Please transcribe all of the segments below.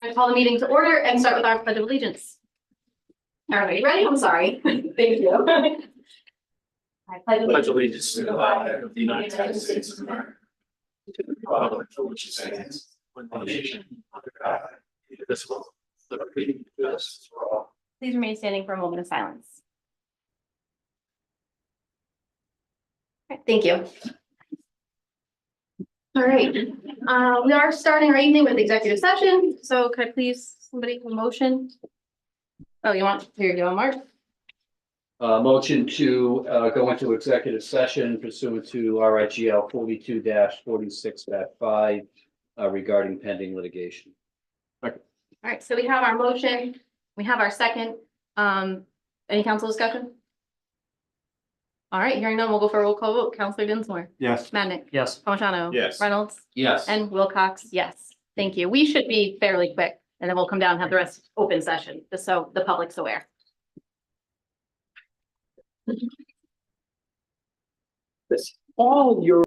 I call the meeting to order and start with our pledge of allegiance. Everybody ready? I'm sorry. Thank you. I Pledge allegiance to the flag of the United States of America, to the republic for which it stands, one nation, under God, indivisible, with liberty and justice for all. Please remain standing for a moment of silence. All right, thank you. All right, we are starting our evening with executive session. So could I please, somebody have a motion? Oh, you want, here, you want Mark? Motion to go into executive session pursuant to RIGL 42-46-5 regarding pending litigation. All right, so we have our motion, we have our second. Any council discussion? All right, hearing none, we'll go for a roll call vote. Counselor Dinsmore. Yes. Madnick. Yes. Palmigano. Yes. Reynolds. Yes. And Wilcox, yes. Thank you. We should be fairly quick, and then we'll come down and have the rest open session, just so the public's aware. All your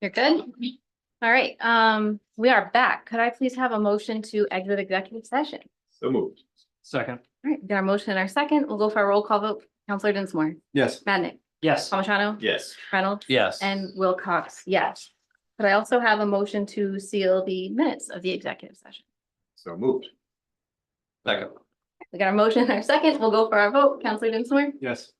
You're good? All right, we are back. Could I please have a motion to exit executive session? So moved. Second. All right, we got our motion in our second. We'll go for a roll call vote. Counselor Dinsmore, Yes. Madnick, Yes. Palmigano, Yes. Reynolds. Yes. And Wilcox, yes. Could I also have a motion to seal the minutes of the executive session? So moved. Second. We got our motion in our second. We'll go for our vote. Counselor Dinsmore, Yes.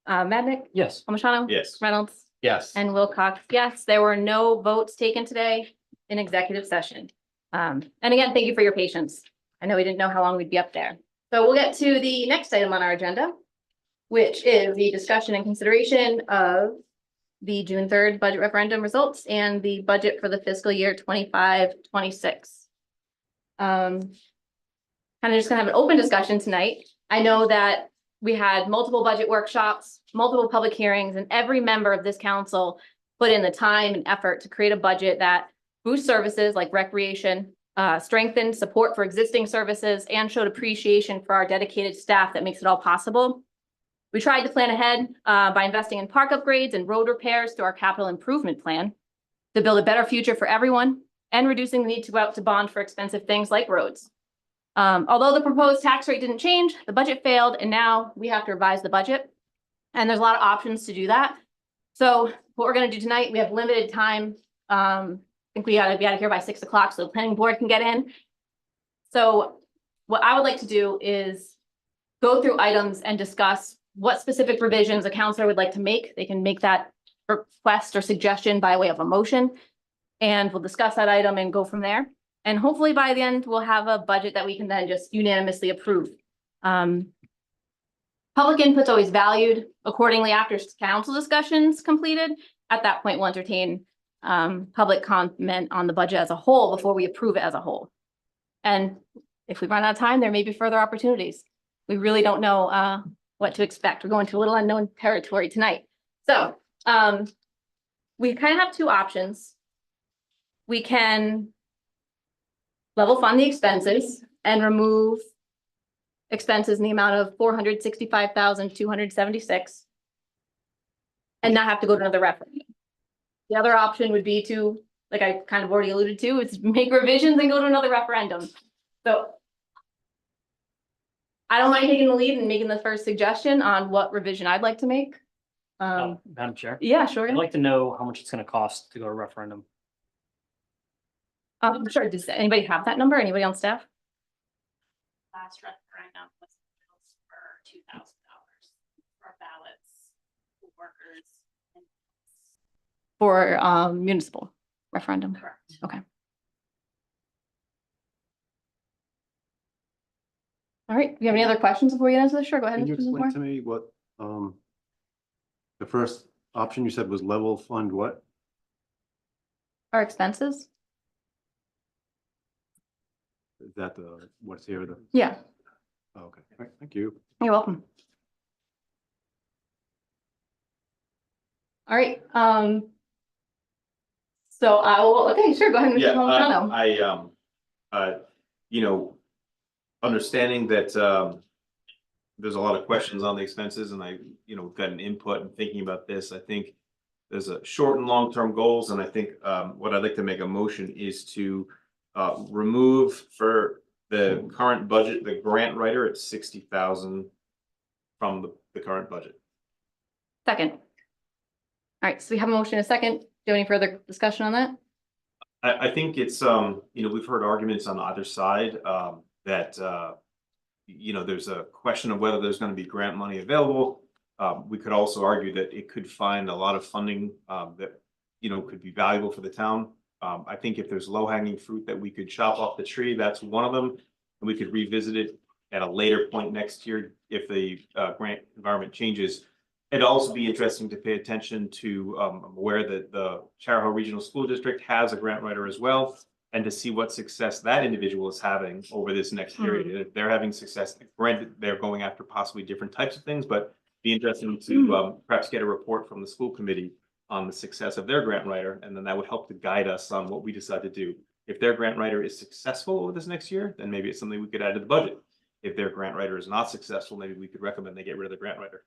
Madnick, Yes. Palmigano. Yes. Reynolds. Yes. And Wilcox, yes, there were no votes taken today in executive session. And again, thank you for your patience. I know we didn't know how long we'd be up there. So we'll get to the next item on our agenda, which is the discussion and consideration of the June 3rd budget referendum results and the budget for the fiscal year 25-26. Kind of just gonna have an open discussion tonight. I know that we had multiple budget workshops, multiple public hearings, and every member of this council put in the time and effort to create a budget that boosts services like recreation, strengthened support for existing services, and showed appreciation for our dedicated staff that makes it all possible. We tried to plan ahead by investing in park upgrades and road repairs through our capital improvement plan to build a better future for everyone and reducing the need to go out to bond for expensive things like roads. Although the proposed tax rate didn't change, the budget failed, and now we have to revise the budget. And there's a lot of options to do that. So what we're going to do tonight, we have limited time. I think we gotta be out of here by 6 o'clock so the planning board can get in. So what I would like to do is go through items and discuss what specific revisions a counselor would like to make. They can make that request or suggestion by way of a motion. And we'll discuss that item and go from there. And hopefully by the end, we'll have a budget that we can then just unanimously approve. Public input's always valued accordingly after council discussions completed. At that point, we'll entertain public comment on the budget as a whole before we approve it as a whole. And if we run out of time, there may be further opportunities. We really don't know what to expect. We're going to a little unknown territory tonight. So we kind of have two options. We can level fund the expenses and remove expenses in the amount of $465,276 and not have to go to another referendum. The other option would be to, like I kind of already alluded to, is make revisions and go to another referendum. So I don't mind taking the lead and making the first suggestion on what revision I'd like to make. Madam Chair, Yeah, sure. I'd like to know how much it's gonna cost to go to referendum. Sure. Does anybody have that number? Anybody on staff? Last referendum was for $2,000 for ballots, workers. And For municipal referendum. correct. Okay. All right. Do you have any other questions before we get into this? Sure, go ahead. Can you Mr. explain Moore. to me what, the first option you said was level fund what? Our expenses? Is that the, what's here, the, Yeah, oh, okay, all right, thank you. you're welcome. All right, so I will, okay, sure, go ahead. Mr. Yeah, Palmigano. you know, understanding that, there's a lot of questions on the expenses and we've got an input and thinking about this. I think there's a short and long-term goals. And I think, what I'd like to make a motion is to, remove for the current budget, the grant writer at 60,000 from the current budget. Second. All right, so we have a motion, a second. Do you have any further discussion on that? I think it's, we've heard arguments on either side, that, there's a question of whether there's going to be grant money available. We could also argue that it could find a lot of funding, that, could be valuable for the town. I think if there's low-hanging fruit that we could chop off the tree, that's one of them. And we could revisit it at a later point next year if the grant environment changes. It'd also be interesting to pay attention to, I'm aware that the Charahoe Regional School District has a grant writer as well, and to see what success that individual is having over this next period. If they're having success, granted, they're going after possibly different types of things, but be interesting to perhaps get a report from the school committee on the success of their grant writer, and then that would help to guide us on what we decide to do. If their grant writer is successful over this next year, then maybe it's something we could add to the budget. If their grant writer is not successful, maybe we could recommend they get rid of the grant writer.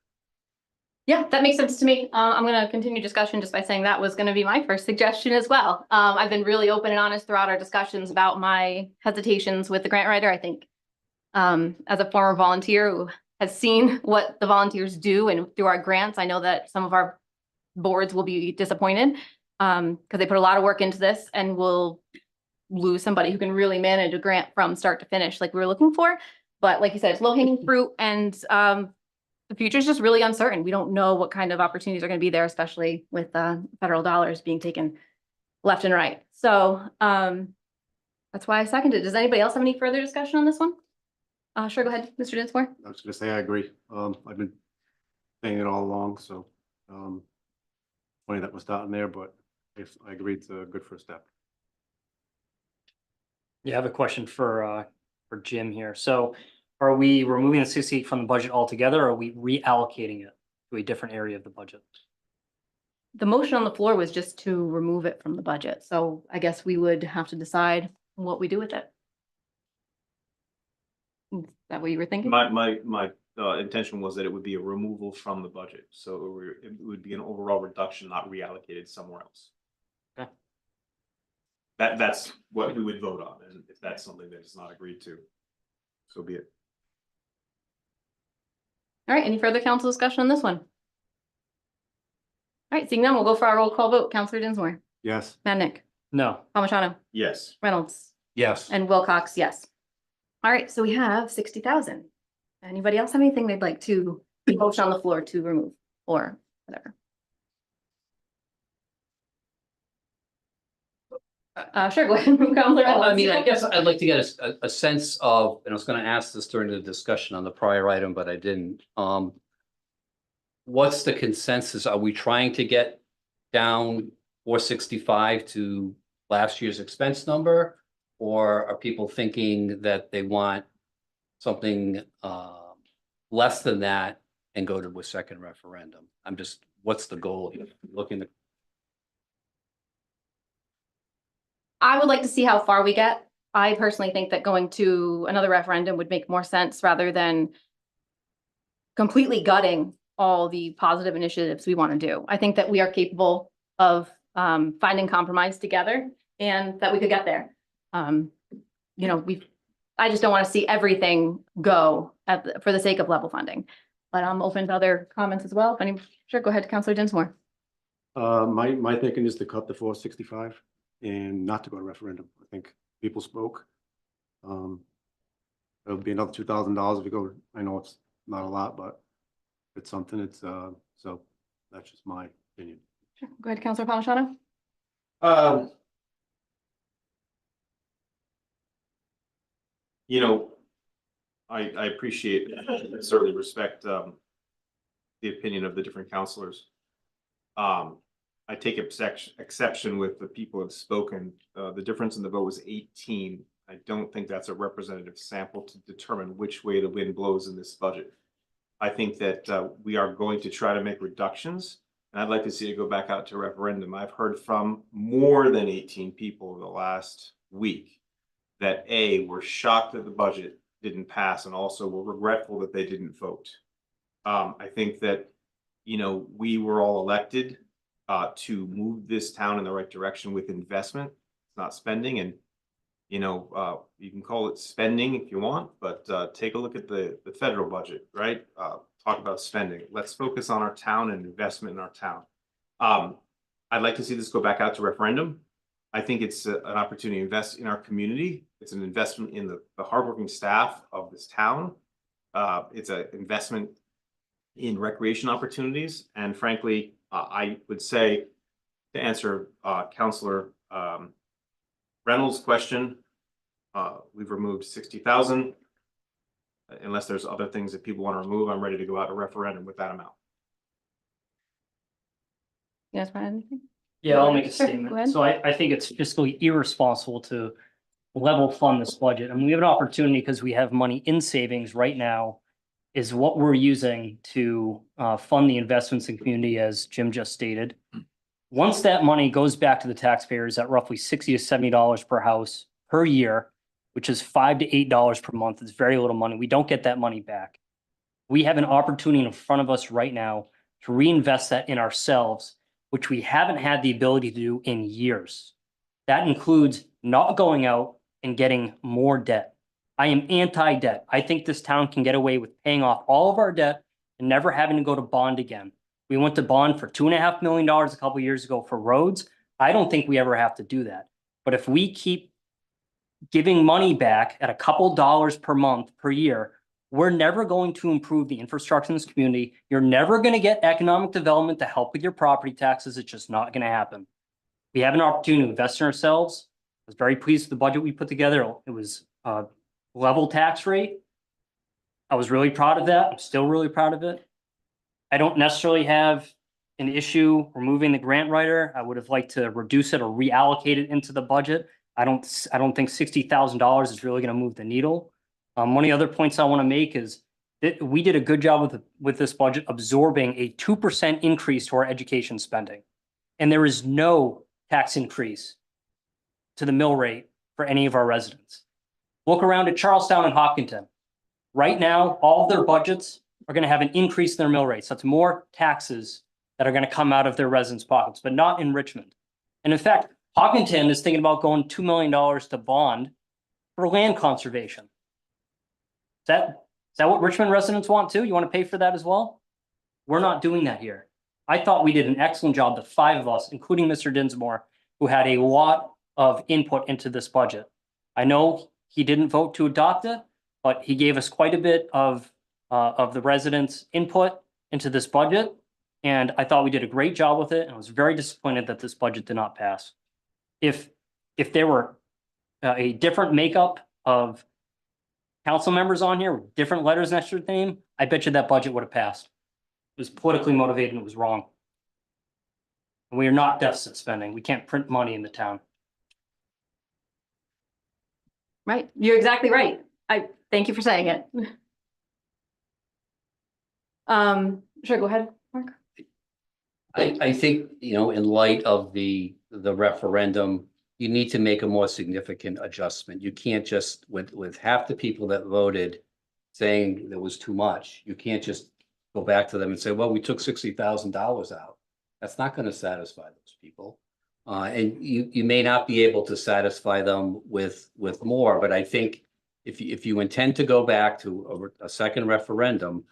Yeah, that makes sense to me. I'm gonna continue discussion just by saying that was gonna be my first suggestion as well. I've been really open and honest throughout our discussions about my hesitations with the grant writer. I think as a former volunteer who has seen what the volunteers do and through our grants, I know that some of our boards will be disappointed because they put a lot of work into this and will lose somebody who can really manage a grant from start to finish like we were looking for. But like you said, it's low hanging fruit and the future is just really uncertain. We don't know what kind of opportunities are going to be there, especially with federal dollars being taken left and right. So that's why I seconded. Does anybody else have any further discussion on this one? Sure, go ahead, Mr. Dinsmore. I was gonna say, I agree. I've been saying it all along, so, funny that we're starting there, but if I agree, it's a good first step. Yeah, I have a question for Jim here. So are we removing the 68 from the budget altogether, or are we reallocating it to a different area of the budget? The motion on the floor was just to remove it from the budget. So I guess we would have to decide what we do with it. Is that what you were thinking? My intention was that it would be a removal from the budget, so it would be an overall reduction, not reallocated somewhere else. Okay. That's what we would vote on, and if that's something that is not agreed to, so be it. All right, any further council discussion on this one? All right, seeing none, we'll go for our roll call vote. Counselor Dinsmore, Yes. Madnick, No. Palmigano, Yes. Reynolds, Yes. and Wilcox, yes. All right, so we have 60,000. Anybody else have anything they'd like to motion on the floor to remove or whatever? Sure, go ahead. Counselor Well, I Reynolds. mean, I guess I'd like to get a sense of, and I was gonna ask this during the discussion on the prior item, but I didn't. What's the consensus? Are we trying to get down 465 to last year's expense number? Or are people thinking that they want something less than that and go to a second referendum? What's the goal here? Looking at. I would like to see how far we get. I personally think that going to another referendum would make more sense rather than completely gutting all the positive initiatives we want to do. I think that we are capable of finding compromise together and that we could get there. I just don't want to see everything go for the sake of level funding. But I'm open to other comments as well. Sure, go ahead, Counselor Dinsmore. My thinking is to cut the 465 and not to go to referendum. I think people spoke. It'll be another $2,000 if we go. I know it's not a lot, but it's something. It's so that's just my opinion. Sure, go ahead, Counselor Palmigano. I appreciate and certainly respect the opinion of the different counselors. I take exception with the people who have spoken. The difference in the vote was 18. I don't think that's a representative sample to determine which way the wind blows in this budget. I think that we are going to try to make reductions, and I'd like to see it go back out to referendum. I've heard from more than 18 people in the last week that were shocked that the budget didn't pass and also were regretful that they didn't vote. I think that, we were all elected to move this town in the right direction with investment, not spending. And, you can call it spending if you want, but take a look at the federal budget, right? Talk about spending. Let's focus on our town and investment in our town. I'd like to see this go back out to referendum. I think it's an opportunity to invest in our community. It's an investment in the hardworking staff of this town. It's an investment in recreation opportunities. And frankly, I would say, to answer Councilor Reynolds' question, we've removed 60,000. Unless there's other things that people want to remove, I'm ready to go out to referendum with that amount. You guys want anything? Yeah, I'll make a Sure, go statement. ahead. So I think it's fiscally irresponsible to level fund this budget. I mean, we have an opportunity because we have money in savings right now is what we're using to fund the investments in community, as Jim just stated. Once that money goes back to the taxpayers at roughly $60 to $70 per house per year, which is $5 to $8 per month, it's very little money. We don't get that money back. We have an opportunity in front of us right now to reinvest that in ourselves, which we haven't had the ability to do in years. That includes not going out and getting more debt. I am anti-debt. I think this town can get away with paying off all of our debt and never having to go to bond again. We went to bond for $2.5 million a couple years ago for roads. I don't think we ever have to do that. But if we keep giving money back at a couple dollars per month, per year, we're never going to improve the infrastructure in this community. You're never going to get economic development to help with your property taxes. It's just not going to happen. We have an opportunity to invest in ourselves. I was very pleased with the budget we put together. It was a level tax rate. I was really proud of that. I'm still really proud of it. I don't necessarily have an issue removing the grant writer. I would have liked to reduce it or reallocate it into the budget. I don't think $60,000 is really going to move the needle. One of the other points I want to make is that we did a good job with this budget absorbing a 2% increase to our education spending. And there is no tax increase to the mill rate for any of our residents. Look around at Charlestown and Hopkinton. Right now, all of their budgets are going to have an increase in their mill rates. That's more taxes that are going to come out of their residents' pockets, but not in Richmond. And in fact, Hopkinton is thinking about going $2 million to bond for land conservation. Is that what Richmond residents want too? You want to pay for that as well? We're not doing that here. I thought we did an excellent job, the five of us, including Mr. Dinsmore, who had a lot of input into this budget. I know he didn't vote to adopt it, but he gave us quite a bit of the residents' input into this budget. And I thought we did a great job with it. And I was very disappointed that this budget did not pass. If there were a different makeup of council members on here with different letters next to their name, I bet you that budget would have passed. It was politically motivated and it was wrong. And we are not deficit spending. We can't print money in the town. Right, you're exactly right. I thank you for saying it. Sure, go ahead, Mark. I think, in light of the referendum, you need to make a more significant adjustment. You can't just, with half the people that voted saying there was too much, you can't just go back to them and say, well, we took $60,000 out. That's not going to satisfy those people. And you may not be able to satisfy them with more, but I think if you intend to go back to a second referendum,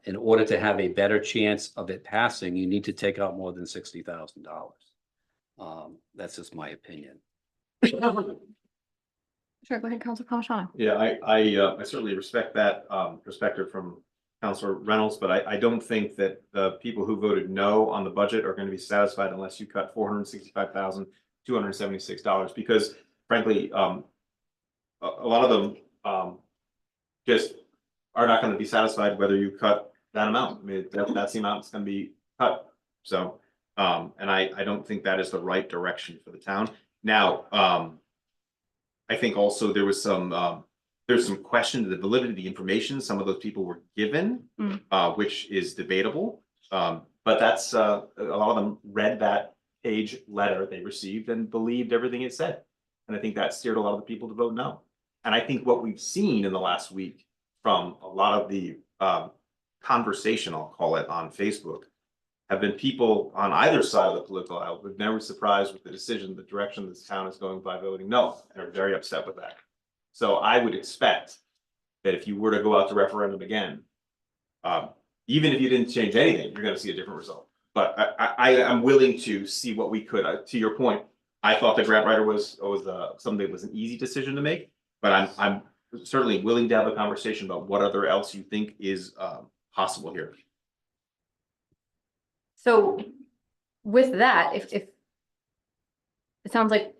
in order to have a better chance of it passing, you need to take out more than $60,000. That's just my opinion. Sure, go ahead, Councilor Palmigano. Yeah, I certainly respect that perspective from Councilor Reynolds, but I don't think that the people who voted no on the budget are going to be satisfied unless you cut $465,276, because frankly, a lot of them just are not going to be satisfied whether you cut that amount. I mean, that's the amount that's going to be cut. So, and I don't think that is the right direction for the town. Now, I think also there was there's some question to the validity of the information some of those people were given, which is debatable. But that's a lot of them read that page letter they received and believed everything it said. And I think that steered a lot of the people to vote no. And I think what we've seen in the last week from a lot of the conversation, I'll call it, on Facebook, have been people on either side of the political aisle who've never surprised with the decision, the direction this town is going by voting no, and are very upset with that. So I would expect that if you were to go out to referendum again, even if you didn't change anything, you're going to see a different result. But I am willing to see what we could. To your point, I thought the grant writer was something that was an easy decision to make, but I'm certainly willing to have a conversation about what other else you think is possible here. So with that, if it sounds like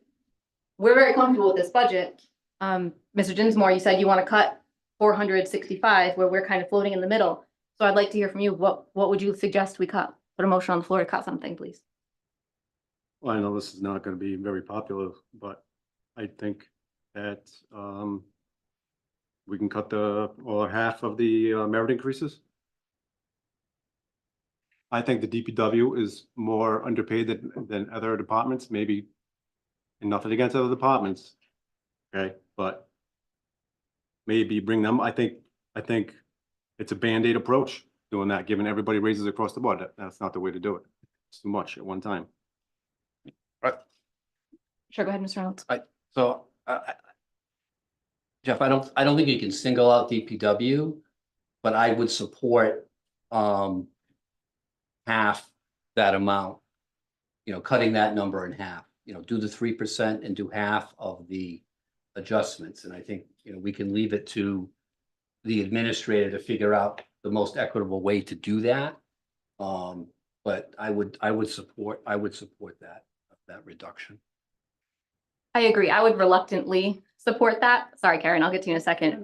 we're very comfortable with this budget, Mr. Dinsmore, you said you want to cut 465 where we're kind of floating in the middle. So I'd like to hear from you. What would you suggest we cut? Put a motion on the floor to cut something, please. Well, I know this is not going to be very popular, but I think that we can cut or half of the merit increases. I think the DPW is more underpaid than other departments, maybe, and nothing against other departments. Okay, but maybe bring them. I think it's a Band-Aid approach. doing that, giving everybody raises across the board. That's not the way to do it. It's too much at one time. Sure, go ahead, Mr. Reynolds. So, Jeff, I don't think you can single out DPW, but I would support, half that amount. Cutting that number in half, do the 3% and do half of the adjustments. And I think, we can leave it to the administrator to figure out the most equitable way to do that. But I would support that reduction. I agree. I would reluctantly support that. Sorry, Karen, I'll get to you in a second.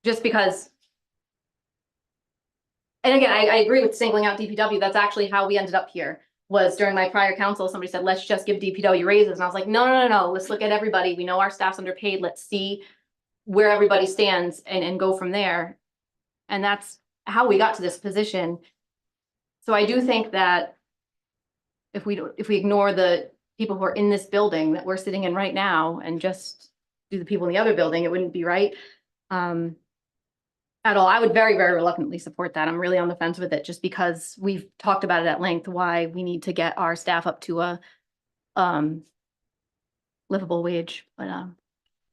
Just because. And again, I agree with singling out DPW. That's actually how we ended up here. Was during my prior council, somebody said, let's just give DPW raises. And I was like, no. Let's look at everybody. We know our staff's underpaid. Let's see where everybody stands and go from there. And that's how we got to this position. So I do think that if we ignore the people who are in this building that we're sitting in right now and just do the people in the other building, it wouldn't be right. At all. I would very, very reluctantly support that. I'm really on the fence with it just because we've talked about it at length, why we need to get our staff up to a livable wage. But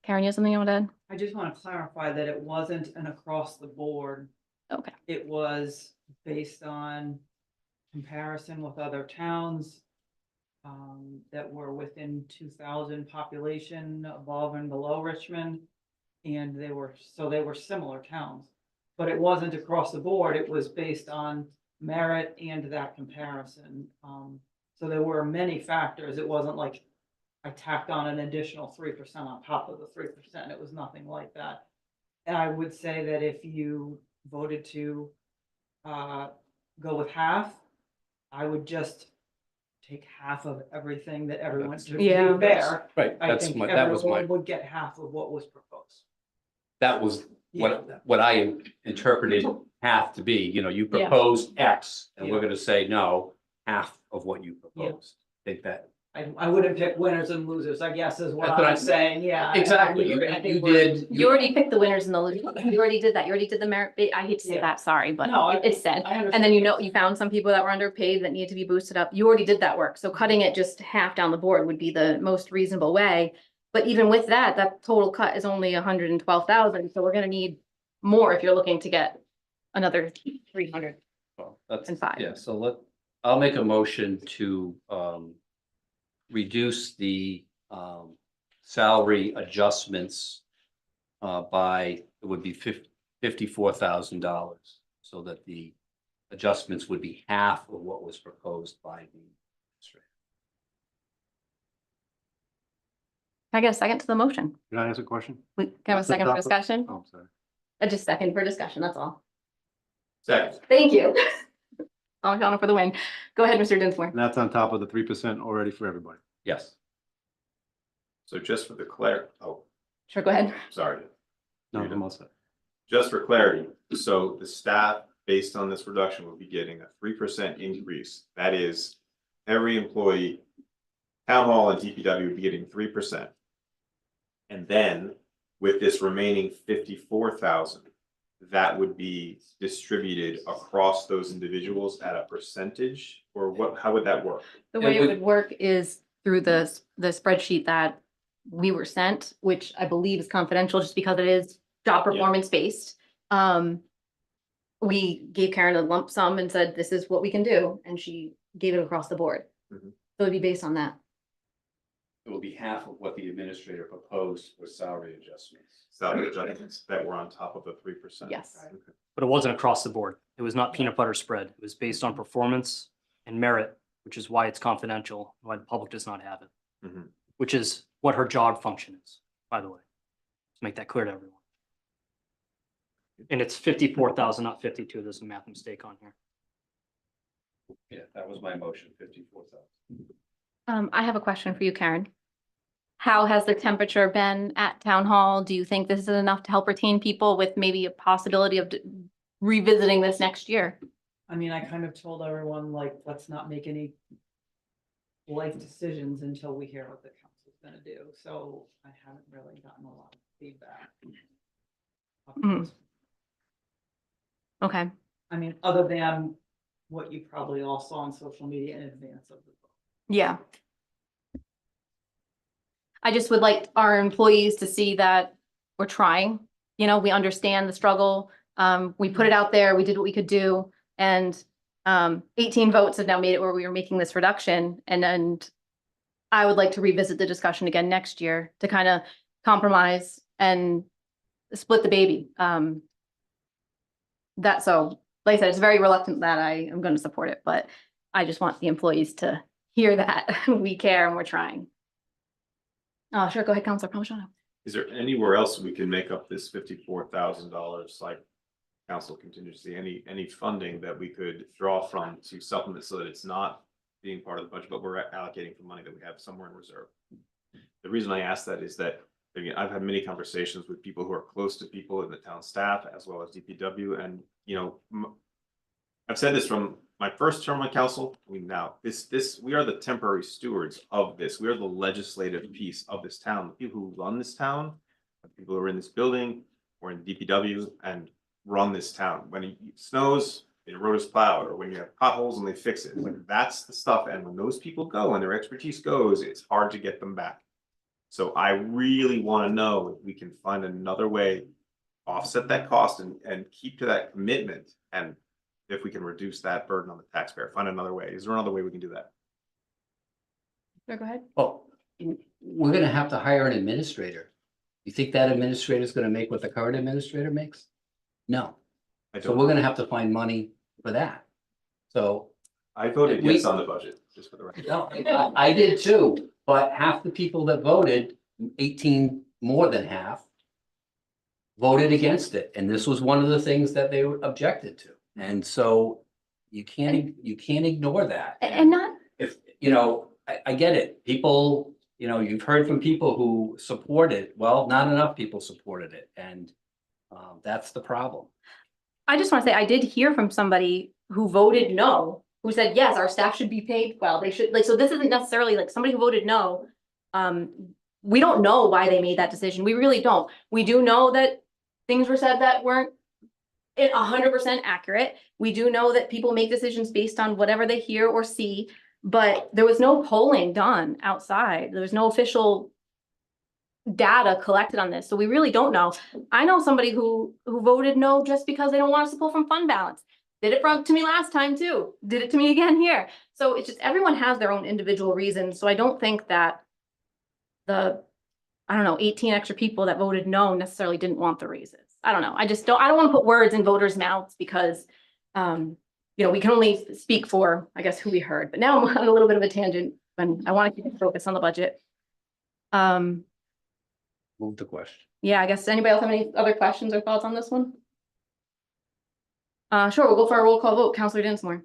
Karen, you have something you want to add? I just want to clarify that it wasn't an across the board. Okay. It was based on comparison with other towns that were within 2,000 population above and below Richmond. And they were similar towns, but it wasn't across the board. It was based on merit and that comparison. So there were many factors. It wasn't like I tacked on an additional 3% on top of the 3%. It was nothing like that. And I would say that if you voted to go with half, I would just take half of everything that everyone to be Yeah. fair. Right, I think everyone would get half of what was proposed. that was Yeah. what I interpreted half to be, you proposed X and we're Yeah. gonna say, no, half of what you proposed. Think that, I wouldn't pick winners and losers, I guess is what That's what I'm I'm- saying, yeah. exactly, I you think we're- did. You already picked the winners and the losers. You already did that. You already did the merit. I hate to say Yeah. that, sorry, but No, it's said. I understand. And then you found some people that were underpaid that needed to be boosted up. You already did that work. So cutting it just half down the board would be the most reasonable way. But even with that, that total cut is only 112,000. So we're gonna need more if you're looking to get another 300. Well, that's, And 5. yeah, so I'll make a motion to reduce the salary adjustments by, it would be $54,000, so that the adjustments would be half of what was proposed by the administrator. Can I get a second to the motion? Can I ask a question? We can have a Off the second for top of- discussion? Oh, sorry. Just second for discussion, that's all. Second. Thank you. I'm counting for the win. Go ahead, Mr. Dinsmore. And that's on top of the 3% already for everybody. Yes. So just for the Sure, go ahead. sorry. No, You're I'm all set. Just for clarity, so the staff, based on this reduction, will be getting a 3% increase. That is, every employee, town hall and DPW would be getting 3%. And then with this remaining 54,000, that would be distributed across those individuals at a percentage, or what, how would that work? The It way it would- would work is through the spreadsheet that we were sent, which I believe is confidential just because it is job performance based. We gave Karen a lump sum and said, this is what we can do, and she gave it across the board. Mhm. So it'd be based on that. It will be half of what the administrator proposed for salary adjustments. Salary adjustments that were on top of the 3%? Yes. Okay. But it wasn't across the board. It was not peanut butter spread. It was based on performance and merit, which is why it's confidential, why the public does not have it. Mhm. Which is what her job function is, by the way. To make that clear to everyone. And it's 54,000, not 52. There's a math mistake on here. Yeah, that was my motion, 54,000. I have a question for you, Karen. How has the temperature been at town hall? Do you think this is enough to help retain people with maybe a possibility of revisiting this next year? I mean, I kind of told everyone, like, let's not make any life decisions until we hear what the council's gonna do, so I haven't really gotten a lot of feedback. Mhm. Okay, I mean, other than what you probably all saw on social media in advance of the vote. Yeah. I just would like our employees to see that we're trying, you know, we understand the struggle. We put it out there, we did what we could do, and 18 votes have now made it where we were making this reduction, and I would like to revisit the discussion again next year to kind of compromise and split the baby. So, like I said, it's very reluctant that I am going to support it, but I just want the employees to hear that we care and we're trying. Oh, sure. Go ahead, Counselor Palmigano. Is there anywhere else we can make up this $54,000 like council contingency? Any funding that we could draw from to supplement so that it's not being part of the budget, but we're allocating for money that we have somewhere in reserve? The reason I ask that is that, again, I've had many conversations with people who are close to people in the town staff as well as DPW, and you know, I've said this from my first term on council. We we are the temporary stewards of this. We are the legislative piece of this town. The people who run this town, the people who are in this building or in DPW and run this town. When it snows, the road is plowed, or when you have potholes and they fix it. Like, that's the stuff. And when those people go and their expertise goes, it's hard to get them back. So I really want to know if we can find another way to offset that cost and keep to that commitment. And if we can reduce that burden on the taxpayer, find another way. Is there another way we can do that? Sure, go ahead. Well, we're gonna have to hire an administrator. You think that administrator is gonna make what the current administrator makes? No. I So don't. we're gonna have to find money for that. So, I voted we- yes on the budget, just for the record. no, I did too, but half the people that voted, 18 more than half, voted against it. And this was one of the things that they objected to. And so you can't ignore that. And not, If, you know, I get it. People, you know, you've heard from people who support it. Well, not enough people supported it. And that's the problem. I just want to say, I did hear from somebody who voted no, who said, yes, our staff should be paid well. They should, like, so this isn't necessarily like somebody who voted no. We don't know why they made that decision. We really don't. We do know that things were said that weren't 100% accurate. We do know that people make decisions based on whatever they hear or see, but there was no polling done outside. There was no official data collected on this, so we really don't know. I know somebody who voted no just because they don't want us to pull from fund balance. Did it to me last time too. Did it to me again here. So it's just, everyone has their own individual reasons. So I don't think that the, I don't know, 18 extra people that voted no necessarily didn't want the raises. I don't know. I don't want to put words in voters' mouths because, you know, we can only speak for, I guess, who we heard. But now I'm on a little bit of a tangent when I want to keep focus on the budget. Move the question. Yeah, I guess, anybody else have any other questions or thoughts on this one? Sure, we'll go for a roll call vote. Counselor Dinsmore.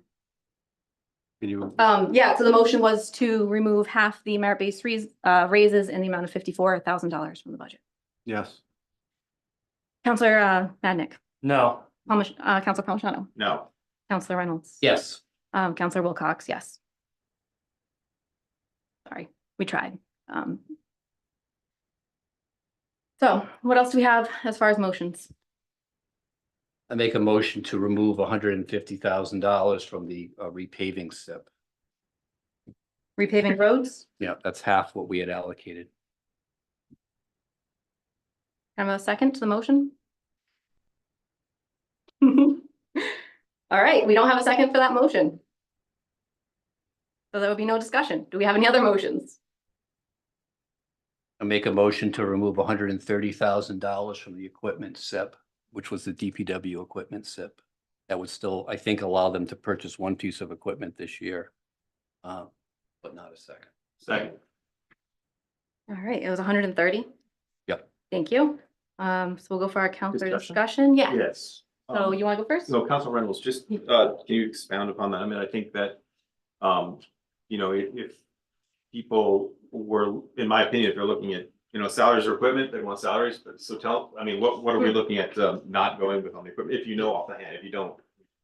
Can you, Yeah, so the motion was to remove half the merit-based raises in the amount of $54,000 from the budget. yes, Counselor Madnick, No. Counselor Palmigano, No, Counselor Reynolds. Yes. Counselor Wilcox, yes. Sorry, we tried. So what else do we have as far as motions? I make a motion to remove $150,000 from the repaving SIP. Repaving roads? Yeah, that's half what we had allocated. Kind of a second to the motion? All right, we don't have a second for that motion. So there would be no discussion. Do we have any other motions? I make a motion to remove $130,000 from the equipment SIP, which was the DPW equipment SIP. That would still, I think, allow them to purchase one piece of equipment this year, but not a second. second. All right, it was 130. Yep. Thank you. So we'll go for our counselor Discussion? discussion. Yeah. Yes. So you want to go first? No, Council Reynolds, just, can you expound upon that? I mean, I think that, you know, if people were, in my opinion, if they're looking at, you know, salaries or equipment, they want salaries, but so I mean, what are we looking at, not going with on the equipment, if you know off the hand, if you don't?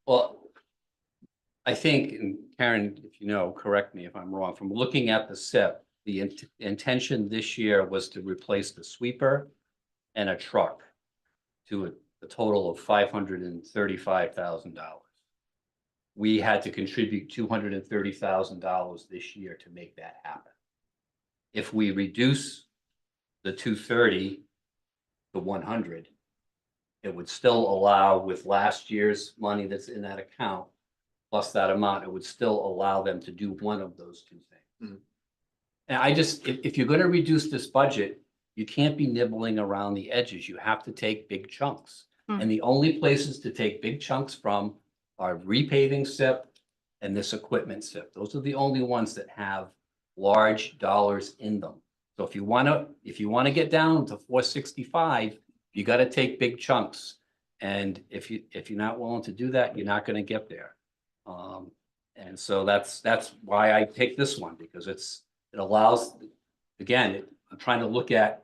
Well, I think, and Karen, if you know, correct me if I'm wrong, from looking at the SIP, the intention this year was to replace the sweeper and a truck to a total of $535,000. we had to contribute $230,000 this year to make that happen. If we reduce the 230 to 100, it would still allow, with last year's money that's in that account, plus that amount, it would still allow them to do one of those two things. Mhm. And I just, if you're gonna reduce this budget, you can't be nibbling around the edges. You have to take big chunks. Hmm. And the only places to take big chunks from are repaving SIP and this equipment SIP. Those are the only ones that have large dollars in them. So if you wanna get down to 465, you gotta take big chunks. And if you're not willing to do that, you're not gonna get there. And so that's why I take this one, because it allows, again, I'm trying to look at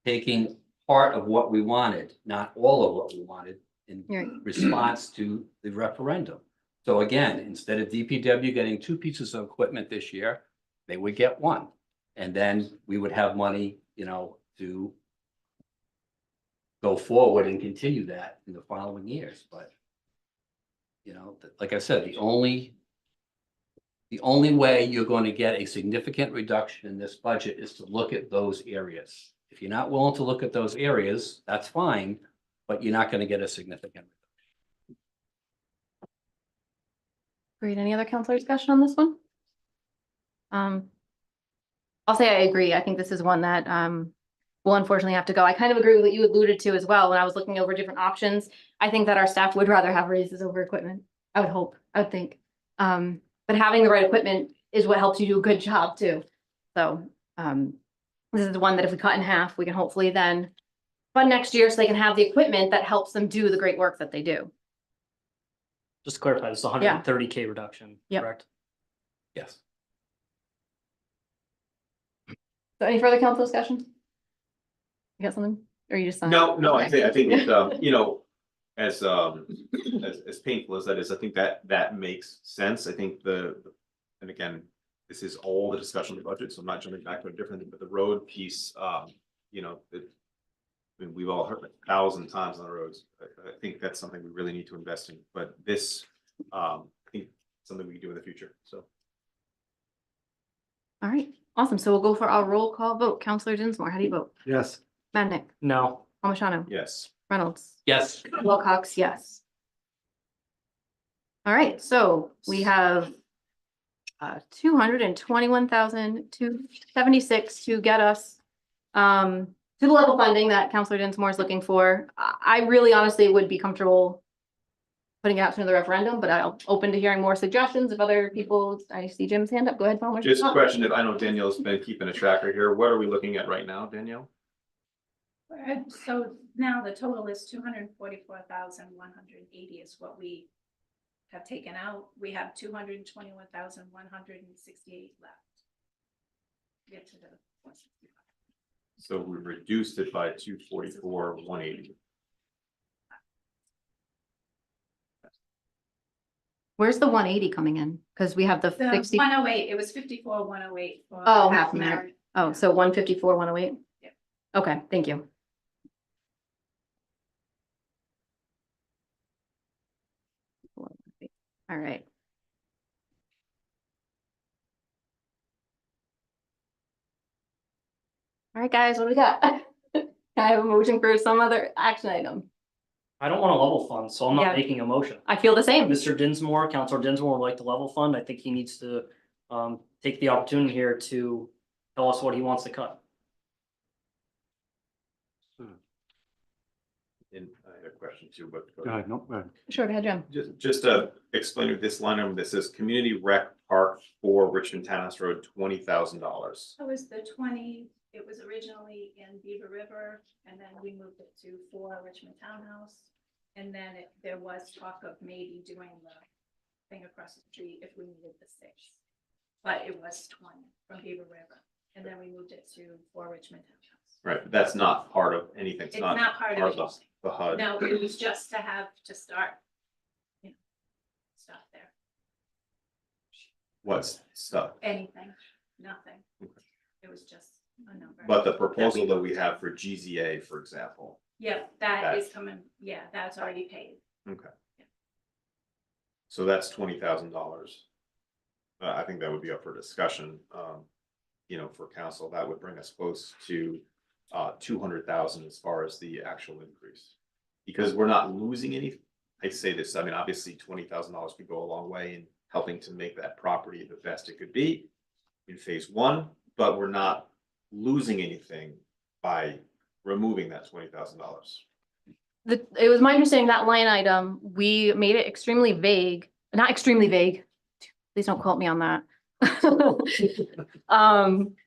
taking part of what we wanted, not all of what we wanted, in Right. response to the referendum. So again, instead of DPW getting 2 pieces of equipment this year, they would get 1. And then we would have money, to go forward and continue that in the following years. But, like I said, the only way you're going to get a significant reduction in this budget is to look at those areas. If you're not willing to look at those areas, that's fine, but you're not going to get a significant. Great. Any other counselor discussion on this one? I'll say I agree. I think this is one that will unfortunately have to go. I kind of agree with what you alluded to as well. When I was looking over different options, I think that our staff would rather have raises over equipment. I would hope, I would think. But having the right equipment is what helps you do a good job too. So this is the one that if we cut in half, we can hopefully then fund next year so they can have the equipment that helps them do the great work that they do. Just to clarify, this is a $130K reduction, Yep. correct? Yes. So any further council discussion? You got something? Or you just? No, I Okay. think it's, as painful as that is, I think that makes sense. I think and again, this is all the discussion of the budget, so I'm not jumping back to a different thing, but the road piece, we've all heard it 1,000 times on the roads. I think that's something we really need to invest in, but this, I think something we can do in the future, so. All right, awesome. So we'll go for our roll call vote. Counselor Dinsmore, how do you vote? Yes. Madnick, No. Palmigano, Yes. Reynolds, Yes. Wilcox, yes. All right, so we have 221,276 to get us to the level funding that Counselor Dinsmore is looking for. I really honestly would be comfortable putting it out to another referendum, but I'm open to hearing more suggestions of other people. I see Jim's hand up. Go ahead, Palmer. Just a question, if I know Danielle's been keeping a tracker here, what are we looking at right now, Danielle? So now the total is 244,180 is what we have taken out. We have 221,168 left. Get to the 165. So we reduced it by 244,180. Where's the 180 coming in? Because we have the The 60. 108, it was 54,108 for Oh, half half merit. merit. Oh, so 154, 108? Yep. Okay, thank you. All right. All right, guys, what do we got? Can I have a motion for some other action item? I don't want to level fund, so I'm not Yeah. making a motion. I feel the same. Mr. Dinsmore, Counselor Dinsmore would like to level fund. I think he needs to take the opportunity here to tell us what he wants to cut. And I had a question too, but. Go ahead, no, go ahead. Sure, go ahead, Jim. Just to explain with this line item that says Community Rec Park for Richmond Townhouse Road, $20,000. It was originally in Beaver River, and then we moved it to 4 Richmond Townhouse. And then there was talk of maybe doing the thing across the street if we needed the 6. But it was 20 from Beaver River, and then we moved it to 4 Richmond Townhouse. Right, but that's not part of anything. It's not part of it. The HUD. No, it was just to have to start, stuff there, What's stuff? anything, nothing. Okay. It was just a number. But the proposal that we have for GZA, for example, Yeah, that is coming, yeah, that's already paid. Okay. So that's $20,000. I think that would be up for discussion, you know, for council. That would bring us close to 200,000 as far as the actual increase. Because we're not losing any, I say this, I mean, obviously $20,000 could go a long way in helping to make that property the best it could be in phase one, but we're not losing anything by removing that $20,000. It was my understanding that line item, we made it extremely vague, not extremely vague. Please don't quote me on that.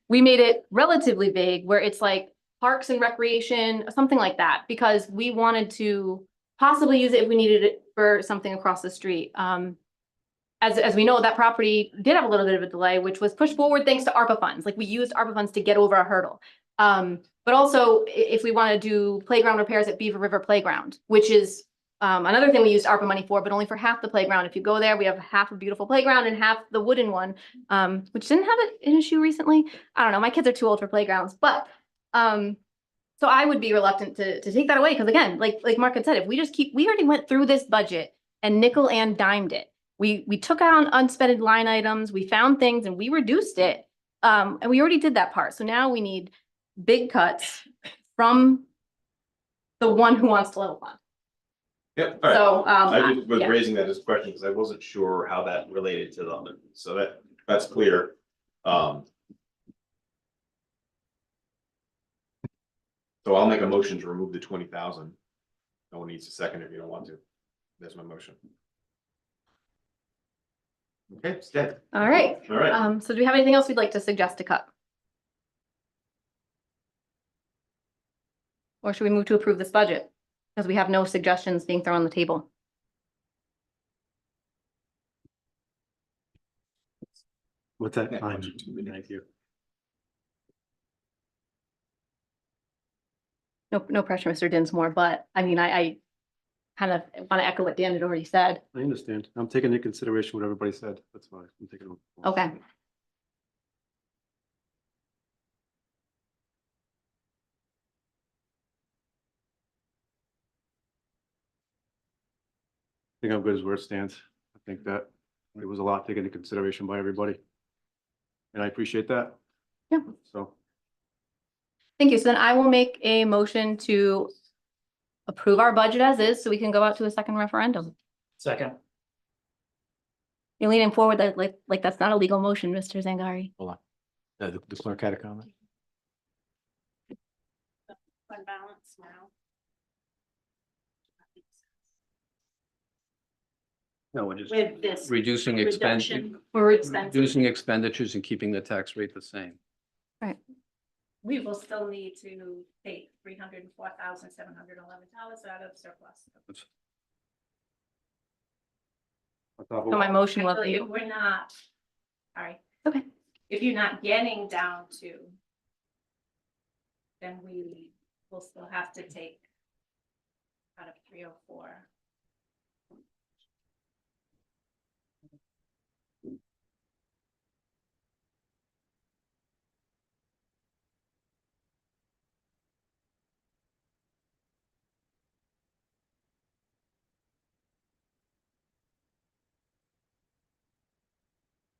We made it relatively vague where it's like parks and recreation, something like that, because we wanted to possibly use it if we needed it for something across the street. As we know, that property did have a little bit of a delay, which was pushed forward thanks to ARPA funds. Like we used ARPA funds to get over a hurdle. But also if we want to do playground repairs at Beaver River Playground, which is another thing we used ARPA money for, but only for half the playground. If you go there, we have half a beautiful playground and half the wooden one, which didn't have an issue recently. I don't know, my kids are too old for playgrounds, but so I would be reluctant to take that away because again, like Mark had said, if we already went through this budget and nickel and dimed it. We took out unspent line items, we found things and we reduced it. And we already did that part. So now we need big cuts from the one who wants to level fund. Yep, all right. So, I just was yeah. raising that as a question because I wasn't sure how that related to the other, so that's clear. So I'll make a motion to remove the 20,000. No one needs a second if you don't want to. That's my motion. Okay, it's dead. All right. All right. So do we have anything else we'd like to suggest to cut? Or should we move to approve this budget? Because we have no suggestions being thrown on the table. What's that? Yeah, Fine. 2 minutes. Thank you. No pressure, Mr. Dinsmore, but I mean, I kind of want to echo what Dan had already said. I understand. I'm taking into consideration what everybody said. That's fine. I'm taking it. Okay. I think I'm good as where it stands. I think that it was a lot taken into consideration by everybody. And I appreciate that. Yeah. So, Thank you. So then I will make a motion to approve our budget as is, so we can go out to a second referendum. Second. You're leaning forward like that's not a legal motion, Mr. Zangari. Hold on. The clerk had a comment? Fund balance now. No, we're just With this reducing reduction, We're expensive. reducing expenditures and keeping the tax rate the same. we will still need to take $304,711 out of surplus. on top So of, my motion will Actually, be, if we're not, sorry. Okay. If you're not getting down to, then we will still have to take out of 304.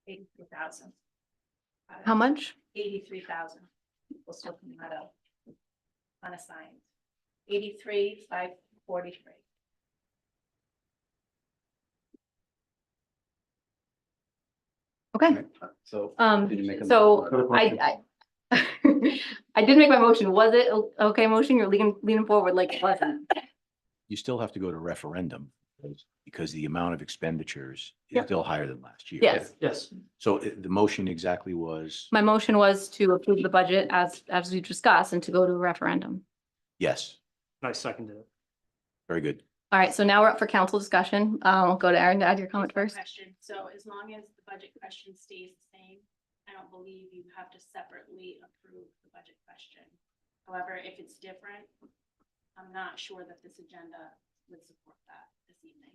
$83,000. how much? 83,000 will still come out of unassigned. 83,543. Okay, So. um, did you make a- so I I did make my motion. Was it okay motion? You're leaning forward like it wasn't. You still have to go to referendum because the amount of expenditures is Yep. still higher than last year. Yes, Yes. So the motion exactly was, my motion was to approve the budget as we discussed and to go to a referendum. yes, I seconded it. very good. All right, so now we're up for council discussion. I'll go to Aaron to add your comment first. Question. So as long as the budget question stays the same, I don't believe you have to separately approve the budget question. However, if it's different, I'm not sure that this agenda would support that this evening.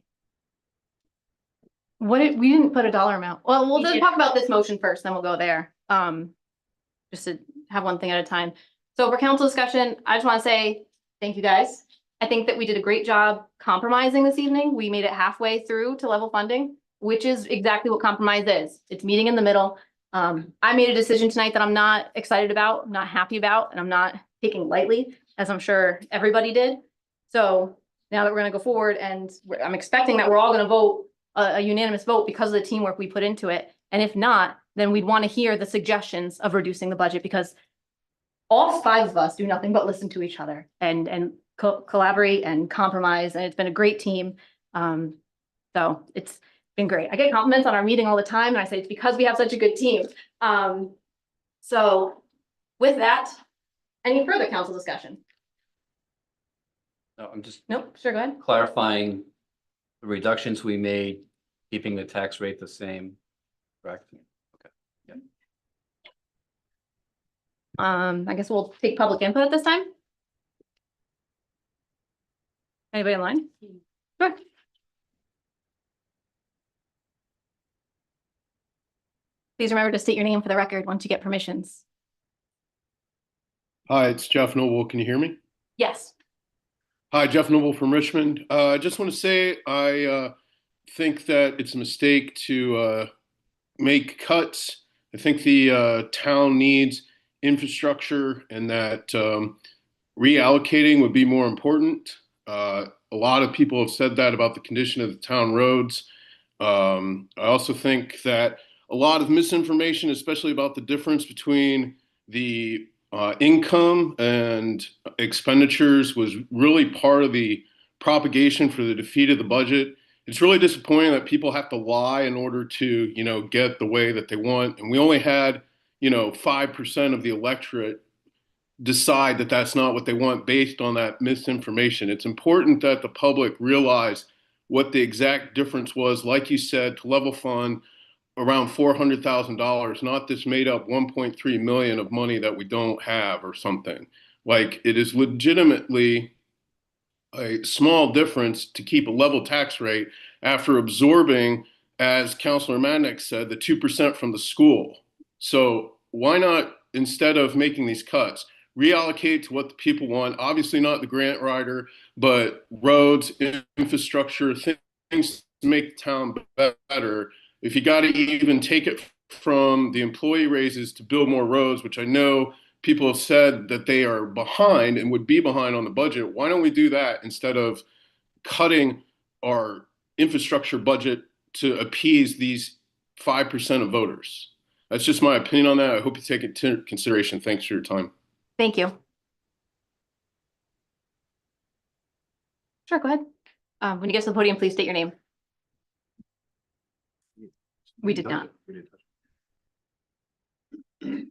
We didn't put a dollar amount. Well, we'll We just did. talk about this motion first, then we'll go there. Just to have one thing at a time. So for council discussion, I just want to say thank you guys. I think that we did a great job compromising this evening. We made it halfway through to level funding, which is exactly what compromise is. It's meeting in the middle. I made a decision tonight that I'm not excited about, not happy about, and I'm not taking lightly, as I'm sure everybody did. So now that we're gonna go forward, and I'm expecting that we're all gonna vote a unanimous vote because of the teamwork we put into it. And if not, then we'd want to hear the suggestions of reducing the budget, because all five of us do nothing but listen to each other and collaborate and compromise, and it's been a great team. So it's been great. I get compliments on our meeting all the time, and I say it's because we have such a good team. So with that, any further council discussion? No, I'm just Nope, sure, go ahead. clarifying the reductions we made, keeping the tax rate the same, correct? I guess we'll take public input at this time. Anybody online? Sure. Please remember to state your name for the record once you get permissions. Hi, it's Jeff Noble. Can you hear me? Yes. Hi, Jeff Noble from Richmond. I just want to say I think that it's a mistake to make cuts. I think the town needs infrastructure, and that reallocating would be more important. A lot of people have said that about the condition of the town roads. I also think that a lot of misinformation, especially about the difference between the income and expenditures, was really part of the propagation for the defeat of the budget. It's really disappointing that people have to lie in order to, get the way that they want. And we only had, 5% of the electorate decide that that's not what they want based on that misinformation. It's important that the public realize what the exact difference was, like you said, to level fund around $400,000, not this made up 1.3 million of money that we don't have or something. Like, it is legitimately a small difference to keep a level tax rate after absorbing, as Councilor Madnick said, the 2% from the school. So why not, instead of making these cuts, reallocate to what the people want? Obviously not the grant writer, but roads, infrastructure, things to make the town better. If you got to even take it from the employee raises to build more roads, which I know people have said that they are behind and would be behind on the budget, why don't we do that instead of cutting our infrastructure budget to appease these 5% of voters? That's just my opinion on that. I hope you take it into consideration. Thanks for your time. Thank you. Sure, go ahead. When you get to the podium, please state your name. We did not. We did.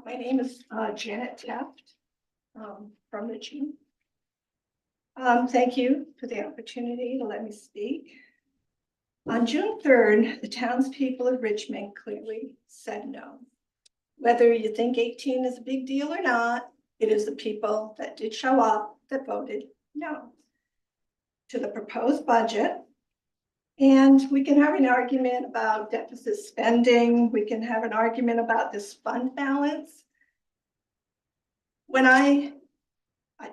My name is Janet Taft from Richmond. Thank you for the opportunity to let me speak. On June 3rd, the townspeople of Richmond clearly said no. Whether you think 18 is a big deal or not, it is the people that did show up that voted no to the proposed budget. And we can have an argument about deficit spending. We can have an argument about this fund balance. When I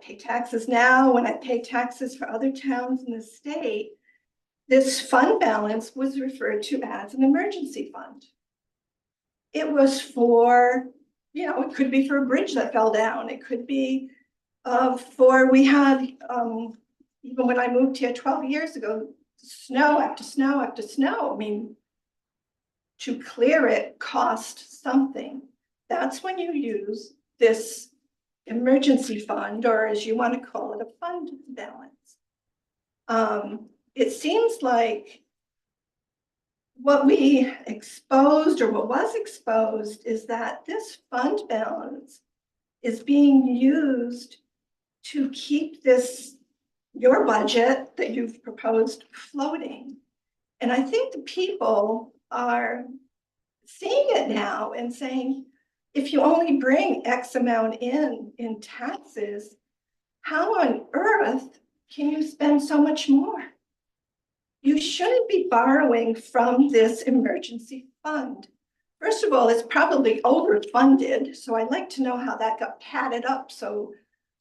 pay taxes now, when I pay taxes for other towns in the state, this fund balance was referred to as an emergency fund. It was for, it could be for a bridge that fell down. It could be we had, even when I moved here 12 years ago, snow after snow after snow. I mean, to clear it cost something. That's when you use this emergency fund, or as you want to call it, a fund balance. It seems like what we exposed, or what was exposed, is that this fund balance is being used to keep your budget that you've proposed floating. And I think the people are seeing it now and saying, if you only bring X amount in taxes, how on earth can you spend so much more? You shouldn't be borrowing from this emergency fund First of all, it's probably overfunded, so I'd like to know how that got padded up so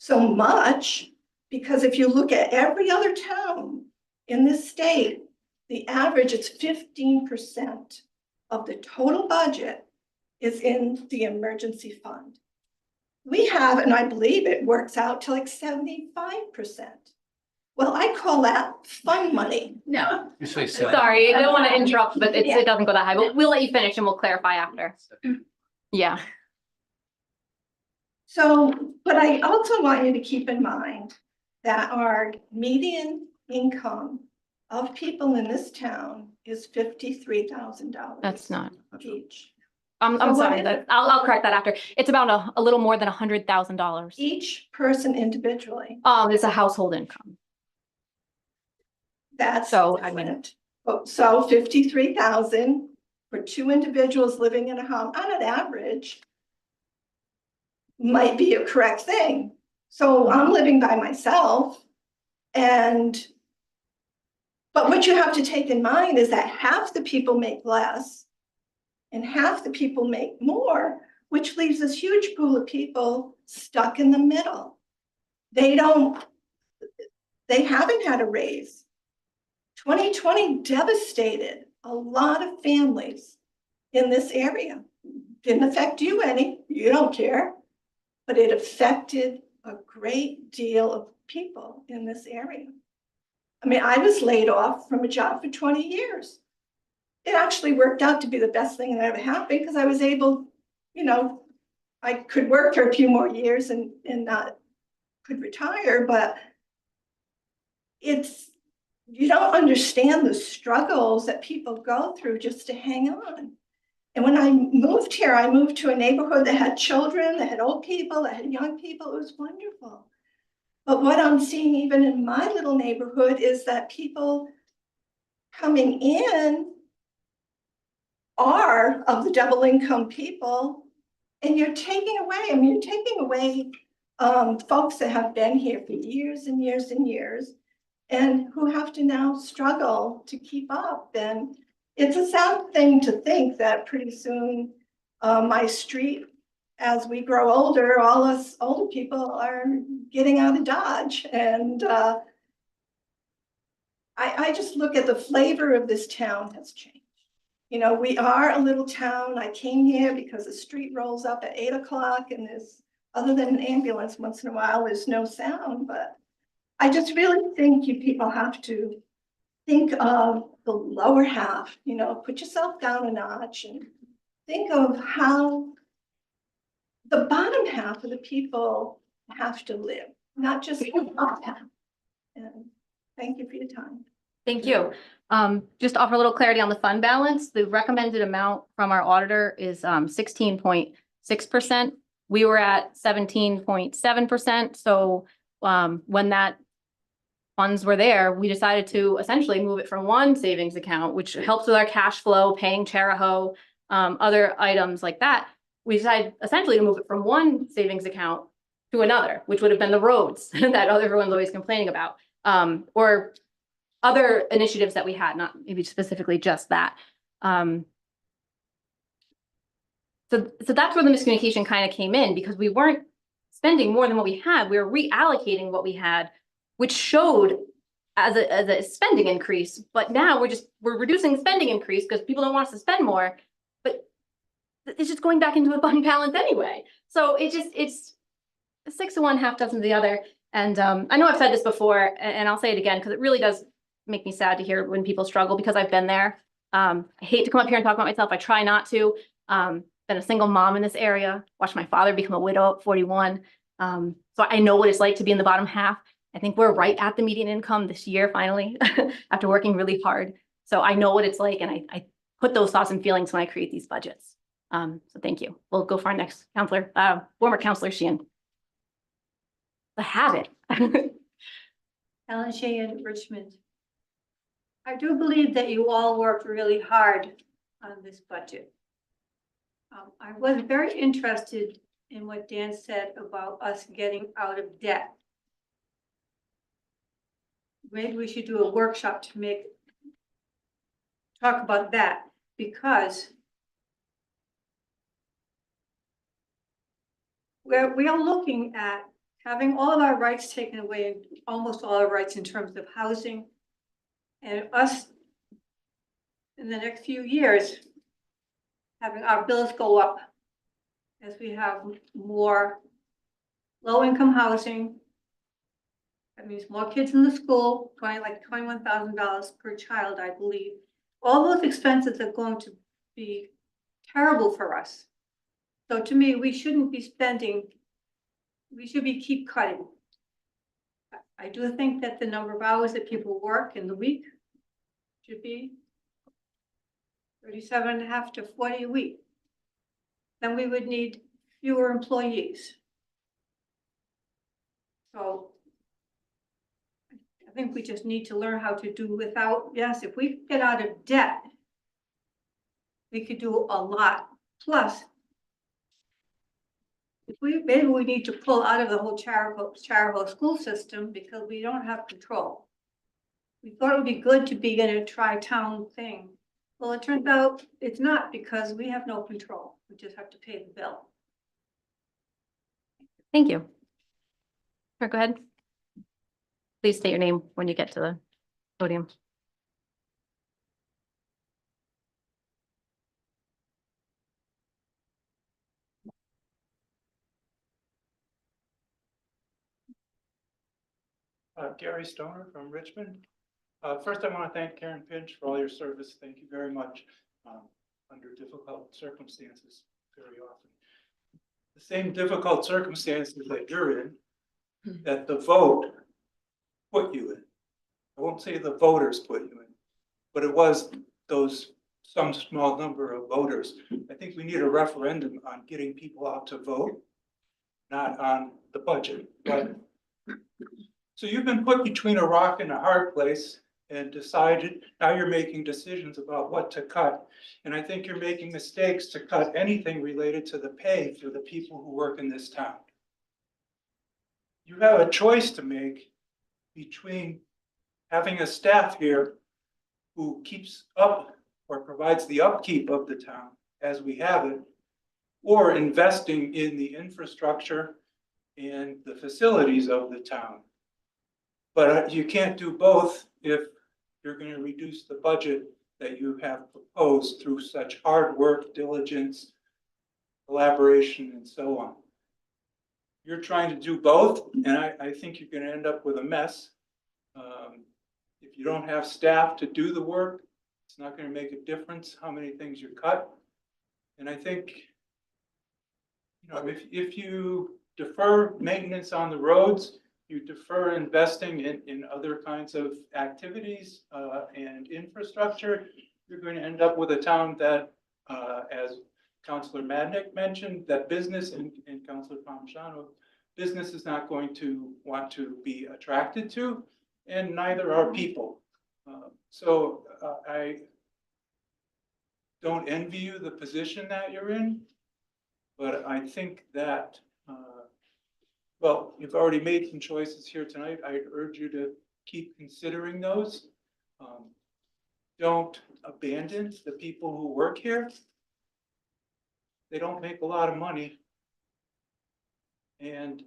much. Because if you look at every other town in this state, the average is 15% of the total budget is in the emergency fund. We have, and I believe it works out to like 75%. Well, I call that fun money. No, You say seven. sorry, I don't want to interrupt, but Yeah. it doesn't go that high, but we'll let you finish and we'll clarify after. Yeah, So, but I also want you to keep in mind that our median income of people in this town is $53,000. that's not, Each. I'm So what sorry, is that, I'll correct that after. It's about a little more than $100,000. Each person individually. It's a household income. That's So, I mean- different. So 53,000 for two individuals living in a home on an average might be a correct thing. So I'm living by myself but what you have to take in mind is that half the people make less and half the people make more, which leaves this huge pool of people stuck in the middle. They haven't had a raise. 2020 devastated a lot of families in this area. Didn't affect you any, you don't care, but it affected a great deal of people in this area. I mean, I was laid off from a job for 20 years. It actually worked out to be the best thing that ever happened because I was able, I could work for a few more years and not could retire, but you don't understand the struggles that people go through just to hang on. And when I moved here, I moved to a neighborhood that had children, that had old people, that had young people. It was wonderful. But what I'm seeing even in my little neighborhood is that people coming in are of the double income people, and you're taking away folks that have been here for years and years and years and who have to now struggle to keep up. And it's a sad thing to think that pretty soon my street, as we grow older, all us older people are getting out of Dodge. And I just look at the flavor of this town has changed. We are a little town. I came here because the street rolls up at 8 o'clock and there's, other than an ambulance once in a while, there's no sound. But I just really think you people have to think of the lower half, put yourself down a notch and think of how the bottom half of the people have to live, not just the top half. And thank you for your time. Thank you. Just to offer a little clarity on the fund balance, the recommended amount from our auditor is 16.6%. We were at 17.7%. So when that funds were there, we decided to essentially move it from one savings account, which helps with our cash flow, paying Charahoe, other items like that. We decided essentially to move it from one savings account to another, which would have been the roads that everyone's always complaining about, or other initiatives that we had, not maybe specifically just that. So that's where the miscommunication kind of came in, because we weren't spending more than what we had. We were reallocating what we had, which showed as a spending increase. But now we're reducing spending increase because people don't want us to spend more, but it's just going back into a fund balance anyway. So it's 6 of one, half dozen of the other. And I know I've said this before, and I'll say it again, because it really does make me sad to hear when people struggle, because I've been there. I hate to come up here and talk about myself. I try not to. Been a single mom in this area, watched my father become a widow at 41. So I know what it's like to be in the bottom half. I think we're right at the median income this year, finally, after working really hard. So I know what it's like, and I put those thoughts and feelings when I create these budgets. So thank you. We'll go for our next counselor, former counselor Sheehan. The habit. Ellen Sheehan, Richmond. I do believe that you all worked really hard on this budget. I was very interested in what Dan said about us getting out of debt. Maybe we should do a workshop to talk about that, because we are looking at having all of our rights taken away, almost all our rights in terms of housing. And us, in the next few years, having our bills go up as we have more low-income housing. That means more kids in the school, like $21,000 per child, I believe. All those expenses are going to be terrible for us. So to me, we shouldn't be spending, we should be keep cutting. I do think that the number of hours that people work in the week should be 37.5 to 40 a week. Then we would need fewer employees. So I think we just need to learn how to do without, yes, if we get out of debt, we could do a lot. Plus, maybe we need to pull out of the whole Charahoe school system because we don't have control. We thought it would be good to be in a tri-town thing. Well, it turns out it's not because we have no control. We just have to pay the bill. Thank you. Sure, go ahead. Please state your name when you get to the podium. Gary Stoner from Richmond. First, I want to thank Karen Pinch for all your service. Thank you very much. Under difficult circumstances, very often. The same difficult circumstances that you're in, that the vote put you in. I won't say the voters put you in, but it was some small number of voters. I think we need a referendum on getting people out to vote, not on the budget. But so you've been put between a rock and a hard place and decided, now you're making decisions about what to cut. And I think you're making mistakes to cut anything related to the pay for the people who work in this town. You have a choice to make between having a staff here who keeps up or provides the upkeep of the town as we have it, or investing in the infrastructure and the facilities of the town. But you can't do both if you're going to reduce the budget that you have proposed through such hard work, diligence, collaboration, and so on. You're trying to do both, and I think you're going to end up with a mess. If you don't have staff to do the work, it's not going to make a difference how many things you cut. And I think, you know, if you defer maintenance on the roads, you defer investing in other kinds of activities and infrastructure, you're going to end up with a town that, as Councillor Madnick mentioned, that business and Councillor Palmigano, business is not going to want to be attracted to, and neither are people. So I don't envy you the position that you're in, but I think that well, you've already made some choices here tonight. I urge you to keep considering those. Don't abandon the people who work here. They don't make a lot of money. And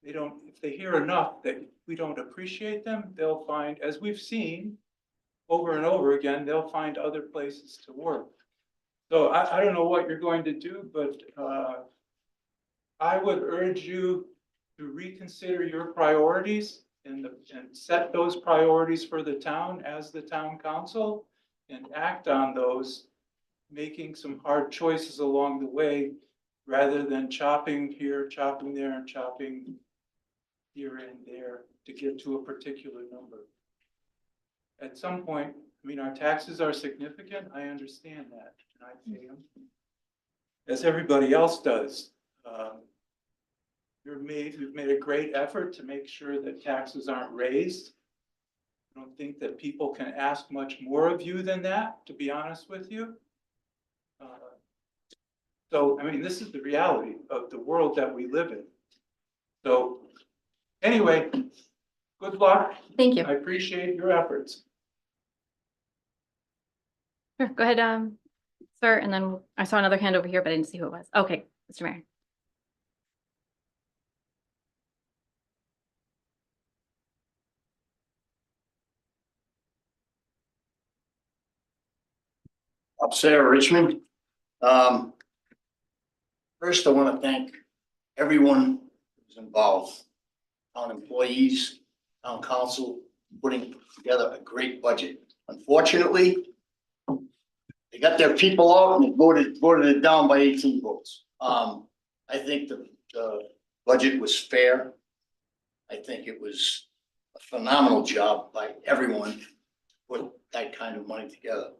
they don't, if they hear enough that we don't appreciate them, they'll find, as we've seen over and over again, they'll find other places to work. So I don't know what you're going to do, but I would urge you to reconsider your priorities and set those priorities for the town as the town council and act on those, making some hard choices along the way rather than chopping here, chopping there, and chopping here and there to get to a particular number. At some point, I mean, our taxes are significant. I understand that, and I pay them, as everybody else does. You've made a great effort to make sure that taxes aren't raised. I don't think that people can ask much more of you than that, to be honest with you. So, I mean, this is the reality of the world that we live in. So, anyway, good luck. Thank you. I appreciate your efforts. Sure, go ahead, sir, and then I saw another hand over here, but I didn't see who it was. Okay, Mr. Mayor. upset Richmond. First, I want to thank everyone who's involved, town employees, town council, putting together a great budget. Unfortunately, they got their people out and they voted it down by 18 votes. I think the budget was fair. I think it was a phenomenal job by everyone to put that kind of money together.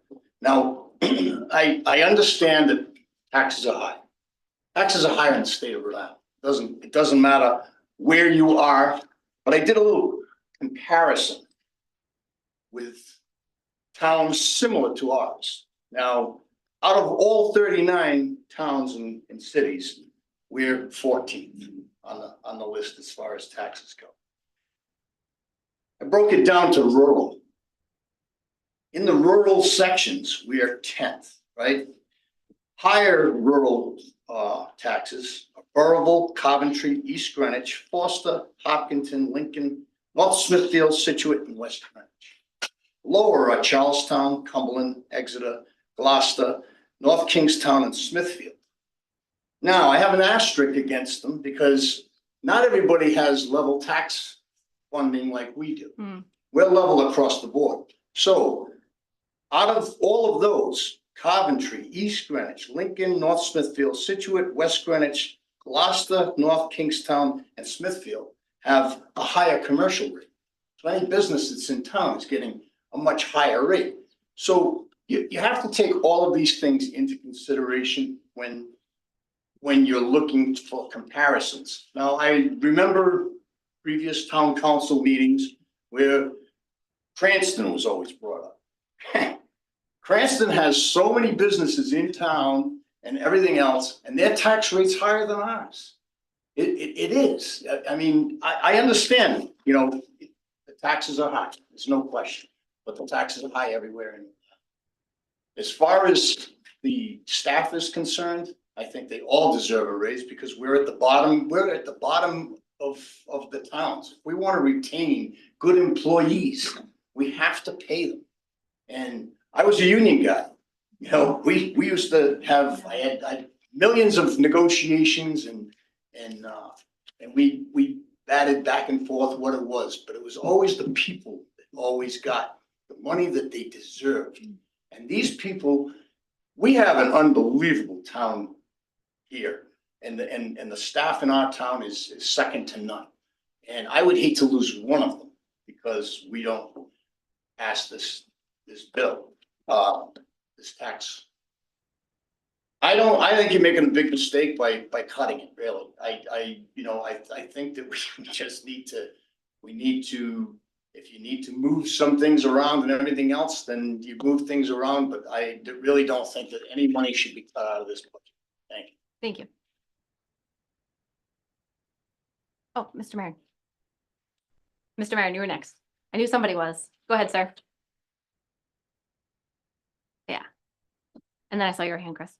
Now, I understand that taxes are high. Taxes are higher in the state of Rhode Island. It doesn't matter where you are, but I did a little comparison with towns similar to ours. Now, out of all 39 towns and cities, we're 14th on the list as far as taxes go. I broke it down to rural. In the rural sections, we are 10th, right? Higher rural taxes are Burrillville, Coventry, East Greenwich, Foster, Hopkinton, Lincoln, North Smithfield, Situate, and West Greenwich. Lower are Charlestown, Cumberland, Exeter, Gloucester, North Kingstown, and Smithfield. Now, I have an asterisk against them because not everybody has level tax funding like we do. We're level across the board. So out of all of those, Coventry, East Greenwich, Lincoln, North Smithfield, Situate, West Greenwich, Gloucester, North Kingstown, and Smithfield have a higher commercial rate. So any business that's in town is getting a much higher rate. So you have to take all of these things into consideration when you're looking for comparisons. Now, I remember previous town council meetings where Cranston was always brought up. Cranston has so many businesses in town and everything else, and their tax rate's higher than ours. It is. I mean, I understand, you know, the taxes are high, there's no question, but the taxes are high everywhere. And as far as the staff is concerned, I think they all deserve a raise because we're at the bottom of the towns. If we want to retain good employees, we have to pay them. And I was a union guy. You know, we used to have, I had millions of negotiations and we batted back and forth what it was, but it was always the people that always got the money that they deserved. And these people, we have an unbelievable town here, and the staff in our town is second to none. And I would hate to lose one of them because we don't pass this bill, this tax. I think you're making a big mistake by cutting it, really. I think that we just need to, if you need to move some things around and everything else, then you move things around, but I really don't think that any money should be cut out of this budget. Thank you. Thank you. Oh, Mr. Maron. Mr. Maron, you were next. I knew somebody was. Go ahead, sir. Yeah. And then I saw your hand, Chris.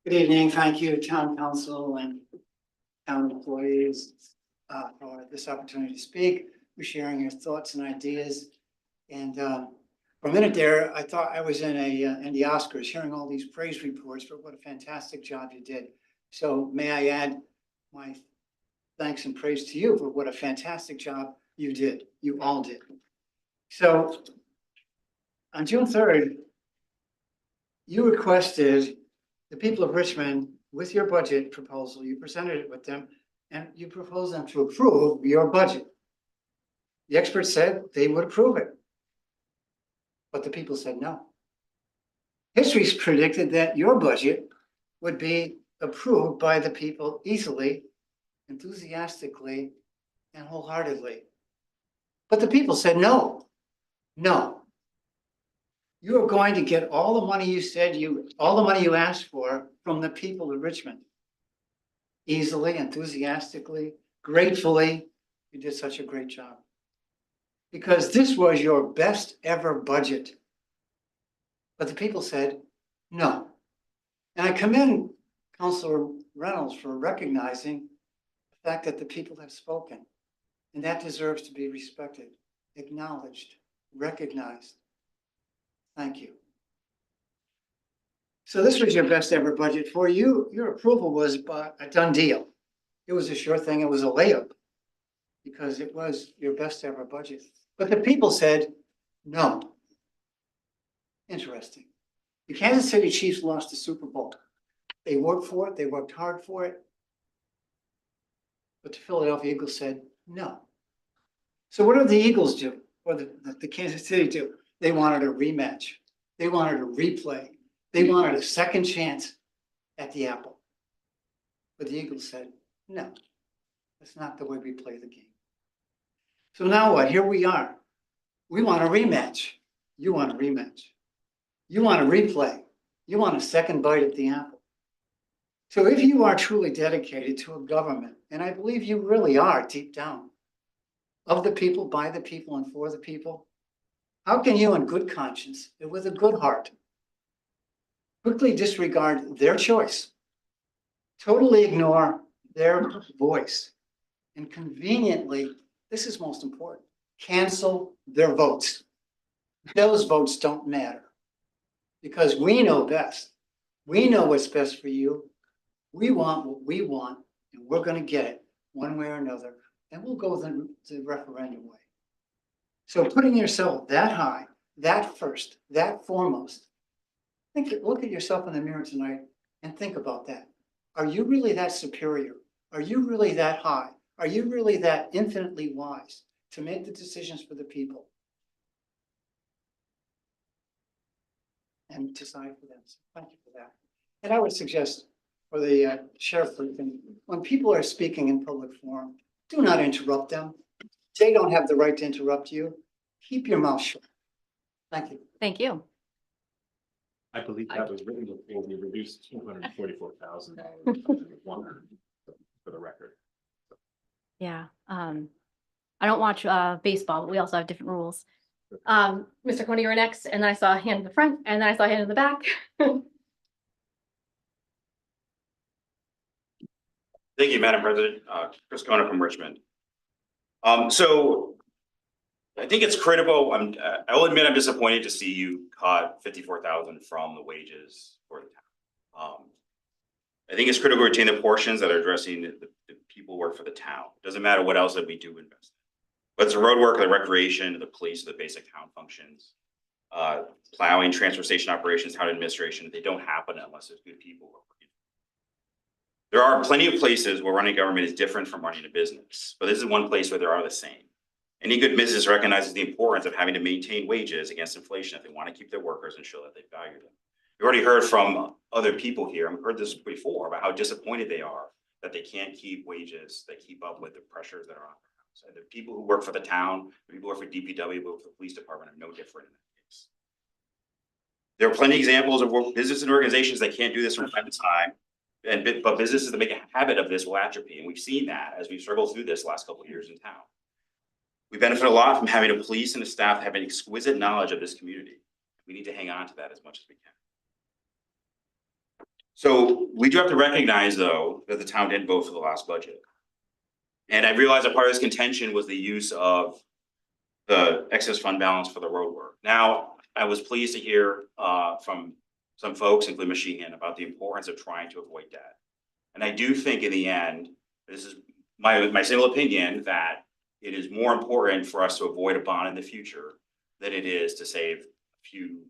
Good evening. Thank you, Town Council and town employees, for this opportunity to speak. We're sharing your thoughts and ideas. And for a minute there, I thought I was in the Oscars, hearing all these praise reports for what a fantastic job you did. So may I add my thanks and praise to you for what a fantastic job you did. You all did. So on June 3rd, you requested the people of Richmond, with your budget proposal, you presented it with them, and you proposed them to approve your budget. The experts said they would approve it, but the people said no. History's predicted that your budget would be approved by the people easily, enthusiastically, and wholeheartedly. But the people said no, no. You are going to get all the money all the money you asked for from the people of Richmond. Easily, enthusiastically, gratefully, you did such a great job. Because this was your best ever budget. But the people said no. And I commend Councilor Reynolds for recognizing fact that the people have spoken. And that deserves to be respected, acknowledged, recognized. Thank you. So this was your best ever budget for you. Your approval was a done deal. It was a sure thing. It was a layup because it was your best ever budget. But the people said, no. Interesting. The Kansas City Chiefs lost the Super Bowl. They worked for it. They worked hard for it. But the Philadelphia Eagles said, no. So what did the Eagles do? Or the Kansas City do? They wanted a rematch. They wanted a replay. They wanted a second chance at the apple. But the Eagles said, no, that's not the way we play the game. So now what? Here we are. We want a rematch. You want a rematch. You want a replay. You want a second bite at the apple. So if you are truly dedicated to a government, and I believe you really are deep down, of the people, by the people, and for the people, how can you in good conscience and with a good heart quickly disregard their choice, totally ignore their voice, and conveniently, this is most important, cancel their votes? Those votes don't matter because we know best. We know what's best for you. We want what we want, and we're going to get it one way or another, and we'll go the referendum way. So putting yourself that high, that first, that foremost, look at yourself in the mirror tonight and think about that. Are you really that superior? Are you really that high? Are you really that infinitely wise to make the decisions for the people and decide for them? So thank you for that. And I would suggest for the sheriff briefing, when people are speaking in public forum, do not interrupt them. They don't have the right to interrupt you. Keep your mouth shut. Thank you. Thank you. I believe that was written before we reduced $244,000 for the record. Yeah, I don't watch baseball, but we also have different rules. Mr. Coney, you were next, and then I saw a hand in the front, and then I saw a hand in the back. Thank you, Madam President. Chris Kona from Richmond. So I think it's critical. I will admit I'm disappointed to see you cut 54,000 from the wages for the town. I think it's critical to retain the portions that are addressing the people who work for the town. Doesn't matter what else that we do invest in. Whether it's the road work, the recreation, the police, the basic town functions, plowing, transfer station operations, town administration, they don't happen unless there's good people who are working. There are plenty of places where running government is different from running a business, but this is one place where they are the same. Any good business recognizes the importance of having to maintain wages against inflation if they want to keep their workers and show that they value them. You already heard from other people here, I've heard this before, about how disappointed they are that they can't keep wages that keep up with the pressures that are on their house. And the people who work for the town, the people who work for DPW, who work for the police department are no different in that case. There are plenty of examples of businesses and organizations that can't do this from time to time. But businesses that make a habit of this will atrophy, and we've seen that as we've struggled through this last couple of years in town. We benefit a lot from having a police and a staff that have an exquisite knowledge of this community. We need to hang on to that as much as we can. So we do have to recognize, though, that the town didn't vote for the last budget. And I realized that part of this contention was the use of the excess fund balance for the road work. Now, I was pleased to hear from some folks, including Sheehan, about the importance of trying to avoid debt. And I do think in the end, this is my single opinion, that it is more important for us to avoid a bond in the future than it is to save a few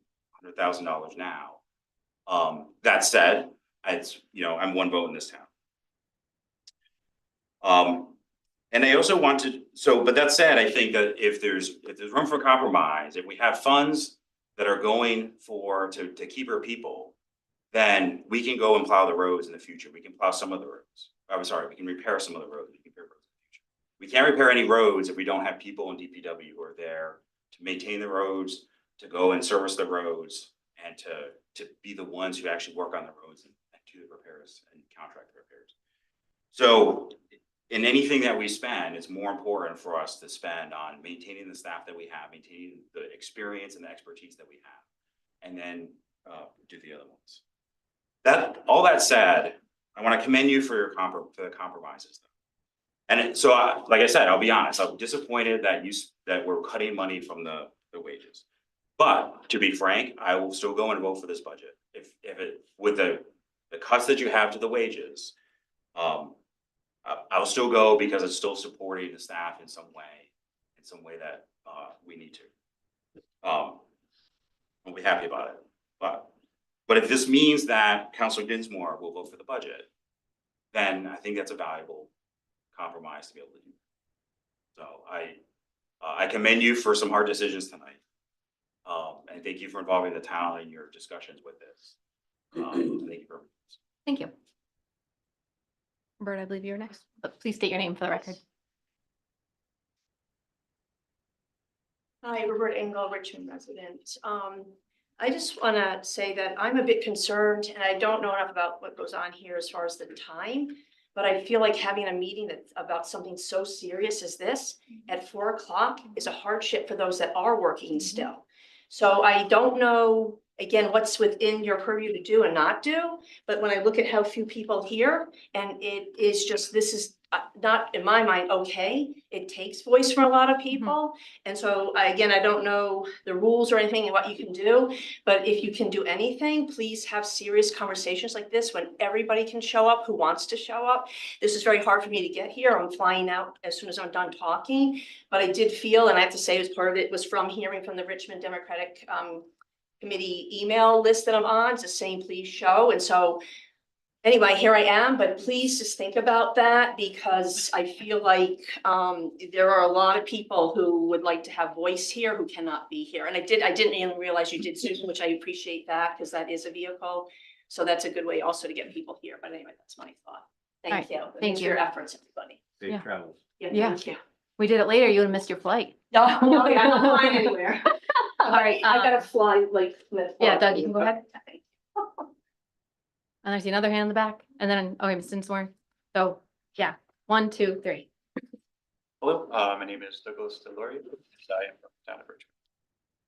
$100,000 now. That said, I'm one vote in this town. And I also want to, but that said, I think that if there's room for compromise, if we have funds that are going to keep our people, then we can go and plow the roads in the future. We can plow some of the roads. I'm sorry, we can repair some of the roads. We can repair roads in the future. We can't repair any roads if we don't have people in DPW who are there to maintain the roads, to go and service the roads, and to be the ones who actually work on the roads and do the repairs and contract the repairs. So in anything that we spend, it's more important for us to spend on maintaining the staff that we have, maintaining the experience and the expertise that we have, and then do the other ones. All that said, I want to commend you for the compromises, though. So like I said, I'll be honest, I'm disappointed that that we're cutting money from the wages. But to be frank, I will still go and vote for this budget. If it, with the cuts that you have to the wages, I'll still go because it's still supporting the staff in some way that we need to. I'll be happy about it. But if this means that Councilor Dinsmore will vote for the budget, then I think that's a valuable compromise to be able to do. So I commend you for some hard decisions tonight. And thank you for involving the town in your discussions with this. Thank you very much. Thank you. Bert, I believe you're next, but please state your name for the record. Hi, Robert Engel, Richmond resident. I just want to say that I'm a bit concerned, and I don't know enough about what goes on here as far as the time, but I feel like having a meeting that's about something so serious as this at 4 o'clock is a hardship for those that are working still. So I don't know, again, what's within your purview to do and not do, but when I look at how few people here, and it is just, this is not, in my mind, okay. It takes voice from a lot of people. And so again, I don't know the rules or anything and what you can do, but if you can do anything, please have serious conversations like this when everybody can show up who wants to show up. This is very hard for me to get here. I'm flying out as soon as I'm done talking, but I did feel, and I have to say, as part of it was from hearing from the Richmond Democratic Committee email list that I'm on, just saying, please show. And so anyway, here I am, but please just think about that, because I feel like there are a lot of people who would like to have voice here who cannot be here. And I didn't even realize you did Zoom, which I appreciate that, because that is a vehicle. So that's a good way also to get people here. But anyway, that's my thought. Thank you. Thank For you. your efforts, everybody. Safe travels. Yeah. Thank you. We did it later. You would have missed your flight. No, yeah, I'm not flying anywhere. All right. I gotta fly like. Yeah, Doug, you can go ahead. And I see another hand in the back, and then, okay, Ms. Dinsmore. So, yeah, 1, 2, 3. Hello, my name is Douglas Delory. I am from the town of Richmond.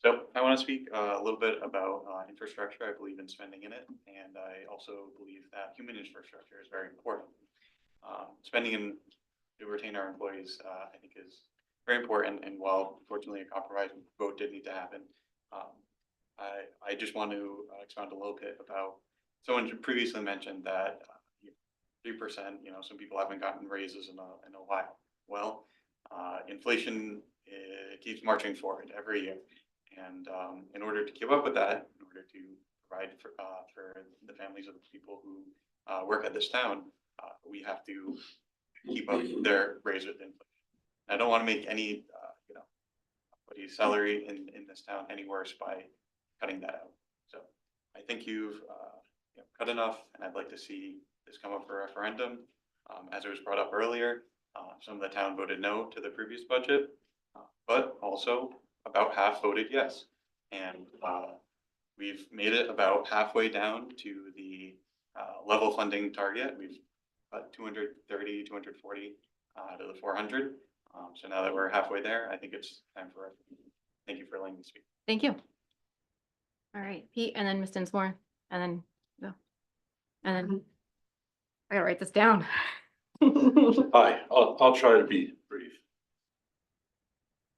So I want to speak a little bit about infrastructure. I believe in spending in it, and I also believe that human infrastructure is very important. Spending in to retain our employees, I think, is very important. And while unfortunately a compromise vote did need to happen, I just want to expound a little bit about. Someone previously mentioned that 3%, some people haven't gotten raises in a while. Well, inflation keeps marching forward every year. And in order to keep up with that, in order to provide for the families of the people who work at this town, we have to keep up their raise with inflation. I don't want to make any, anybody's salary in this town any worse by cutting that out. So I think you've cut enough, and I'd like to see this come up for referendum. As it was brought up earlier, some of the town voted no to the previous budget, but also about half voted yes. And we've made it about halfway down to the level funding target. We've got 230, 240 to the 400. So now that we're halfway there, I think it's time for it. Thank you for letting me speak. Thank you. All right, Pete, and then Ms. Dinsmore, and then go. And then I gotta write this down. Hi, I'll try to be brief.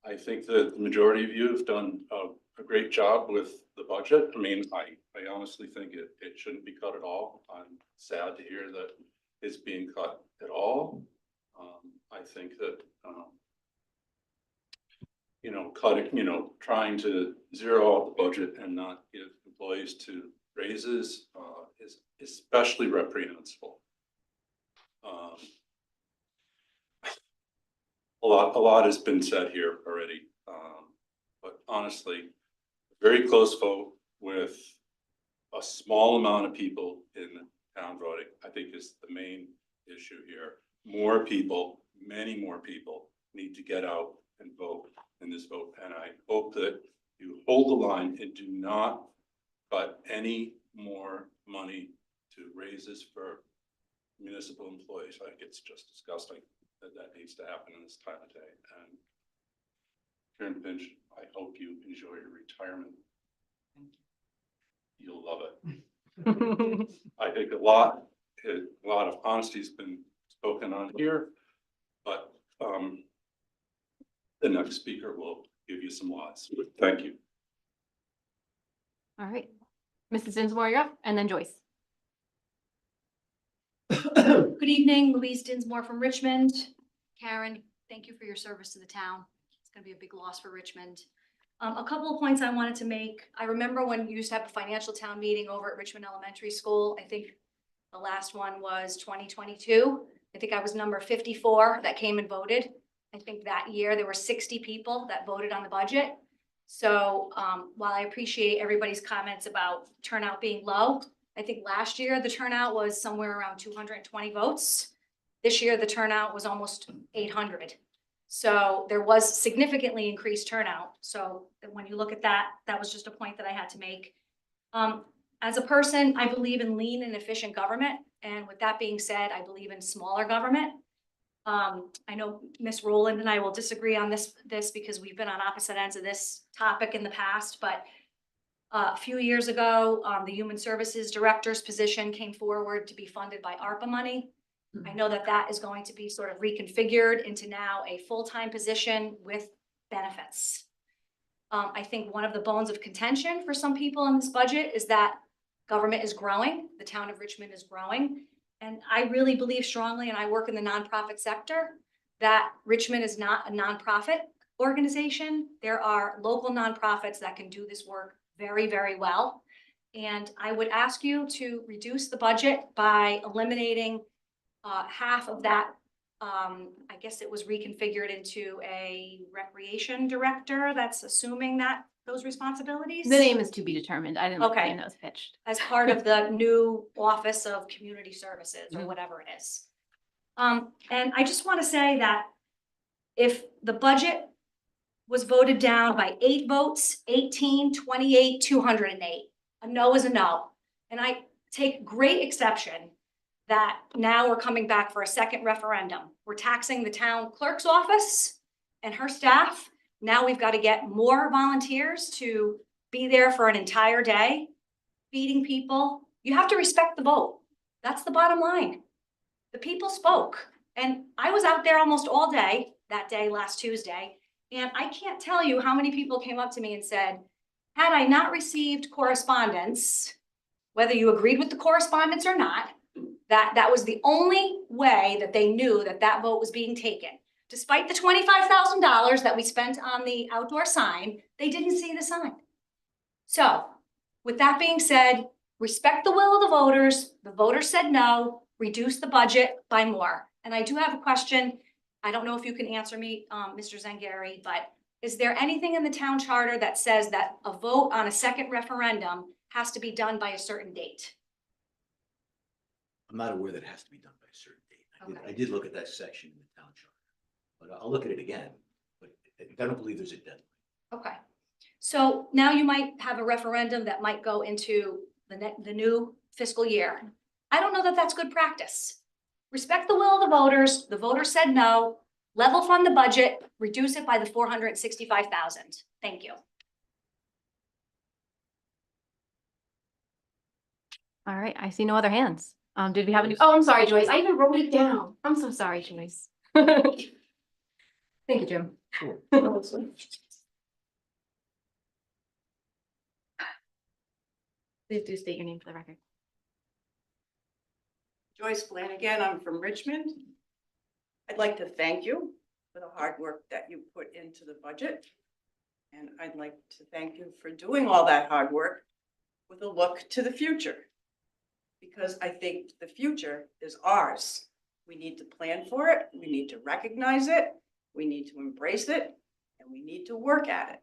I think that the majority of you have done a great job with the budget. I mean, I honestly think it shouldn't be cut at all. I'm sad to hear that it's being cut at all. I think that, cutting, trying to zero out the budget and not give employees to raises is especially reprehensible. A lot has been said here already, but honestly, a very close vote with a small amount of people in town voting, I think, is the main issue here. More people, many more people need to get out and vote in this vote. And I hope that you hold the line and do not cut any more money to raises for municipal employees. I think it's just disgusting that needs to happen in this time of day. And Karen Finch, I hope you enjoy your retirement. You'll love it. I think a lot of honesty has been spoken on here. But the next speaker will give you some lots. Thank you. All right. Mrs. Dinsmore, you're up, and then Joyce. Good evening, Louise Dinsmore from Richmond. Karen, thank you for your service to the town. It's gonna be a big loss for Richmond. A couple of points I wanted to make. I remember when you used to have a financial town meeting over at Richmond Elementary School. I think the last one was 2022. I think I was number 54 that came and voted. I think that year there were 60 people that voted on the budget. So while I appreciate everybody's comments about turnout being low, I think last year the turnout was somewhere around 220 votes. This year the turnout was almost 800. So there was significantly increased turnout. So when you look at that, that was just a point that I had to make. As a person, I believe in lean and efficient government. And with that being said, I believe in smaller government. I know Ms. Rowland and I will disagree on this because we've been on opposite ends of this topic in the past, but a few years ago, the Human Services Director's position came forward to be funded by ARPA money. I know that that is going to be sort of reconfigured into now a full-time position with benefits. I think one of the bones of contention for some people in this budget is that government is growing, the town of Richmond is growing. And I really believe strongly, and I work in the nonprofit sector, that Richmond is not a nonprofit organization. There are local nonprofits that can do this work very, very well. And I would ask you to reduce the budget by eliminating half of that. I guess it was reconfigured into a recreation director that's assuming that those responsibilities. The name is to be determined. I didn't look at Okay. the notes pitched. As part of the new Office of Community Services or whatever it is. And I just want to say that if the budget was voted down by 8 votes, 18, 28, 208, a no is a no. And I take great exception that now we're coming back for a second referendum. We're taxing the town clerk's office and her staff. Now we've got to get more volunteers to be there for an entire day, feeding people. You have to respect the vote. That's the bottom line. The people spoke. And I was out there almost all day that day last Tuesday. And I can't tell you how many people came up to me and said, had I not received correspondence, whether you agreed with the correspondence or not, that was the only way that they knew that that vote was being taken. Despite the $25,000 that we spent on the outdoor sign, they didn't see the sign. So with that being said, respect the will of the voters. The voters said no, reduce the budget by more. And I do have a question. I don't know if you can answer me, Mr. Zangari, but is there anything in the town charter that says that a vote on a second referendum has to be done by a certain date? I'm not aware that it has to be done by a certain date. Okay. I did look at that section in the town charter, but I'll look at it again. But I don't believe there's a deadline. Okay. So now you might have a referendum that might go into the new fiscal year. I don't know that that's good practice. Respect the will of the voters. The voters said no. Level fund the budget, reduce it by the 465,000. Thank you. All right, I see no other hands. Did we have any? Oh, I'm sorry, Joyce. I even wrote it down. I'm so sorry, Joyce. Thank you, Jim. Sure. Please do state your name for the record. Joyce Flanagan, I'm from Richmond. I'd like to thank you for the hard work that you put into the budget. And I'd like to thank you for doing all that hard work with a look to the future. Because I think the future is ours. We need to plan for it, we need to recognize it, we need to embrace it, and we need to work at it.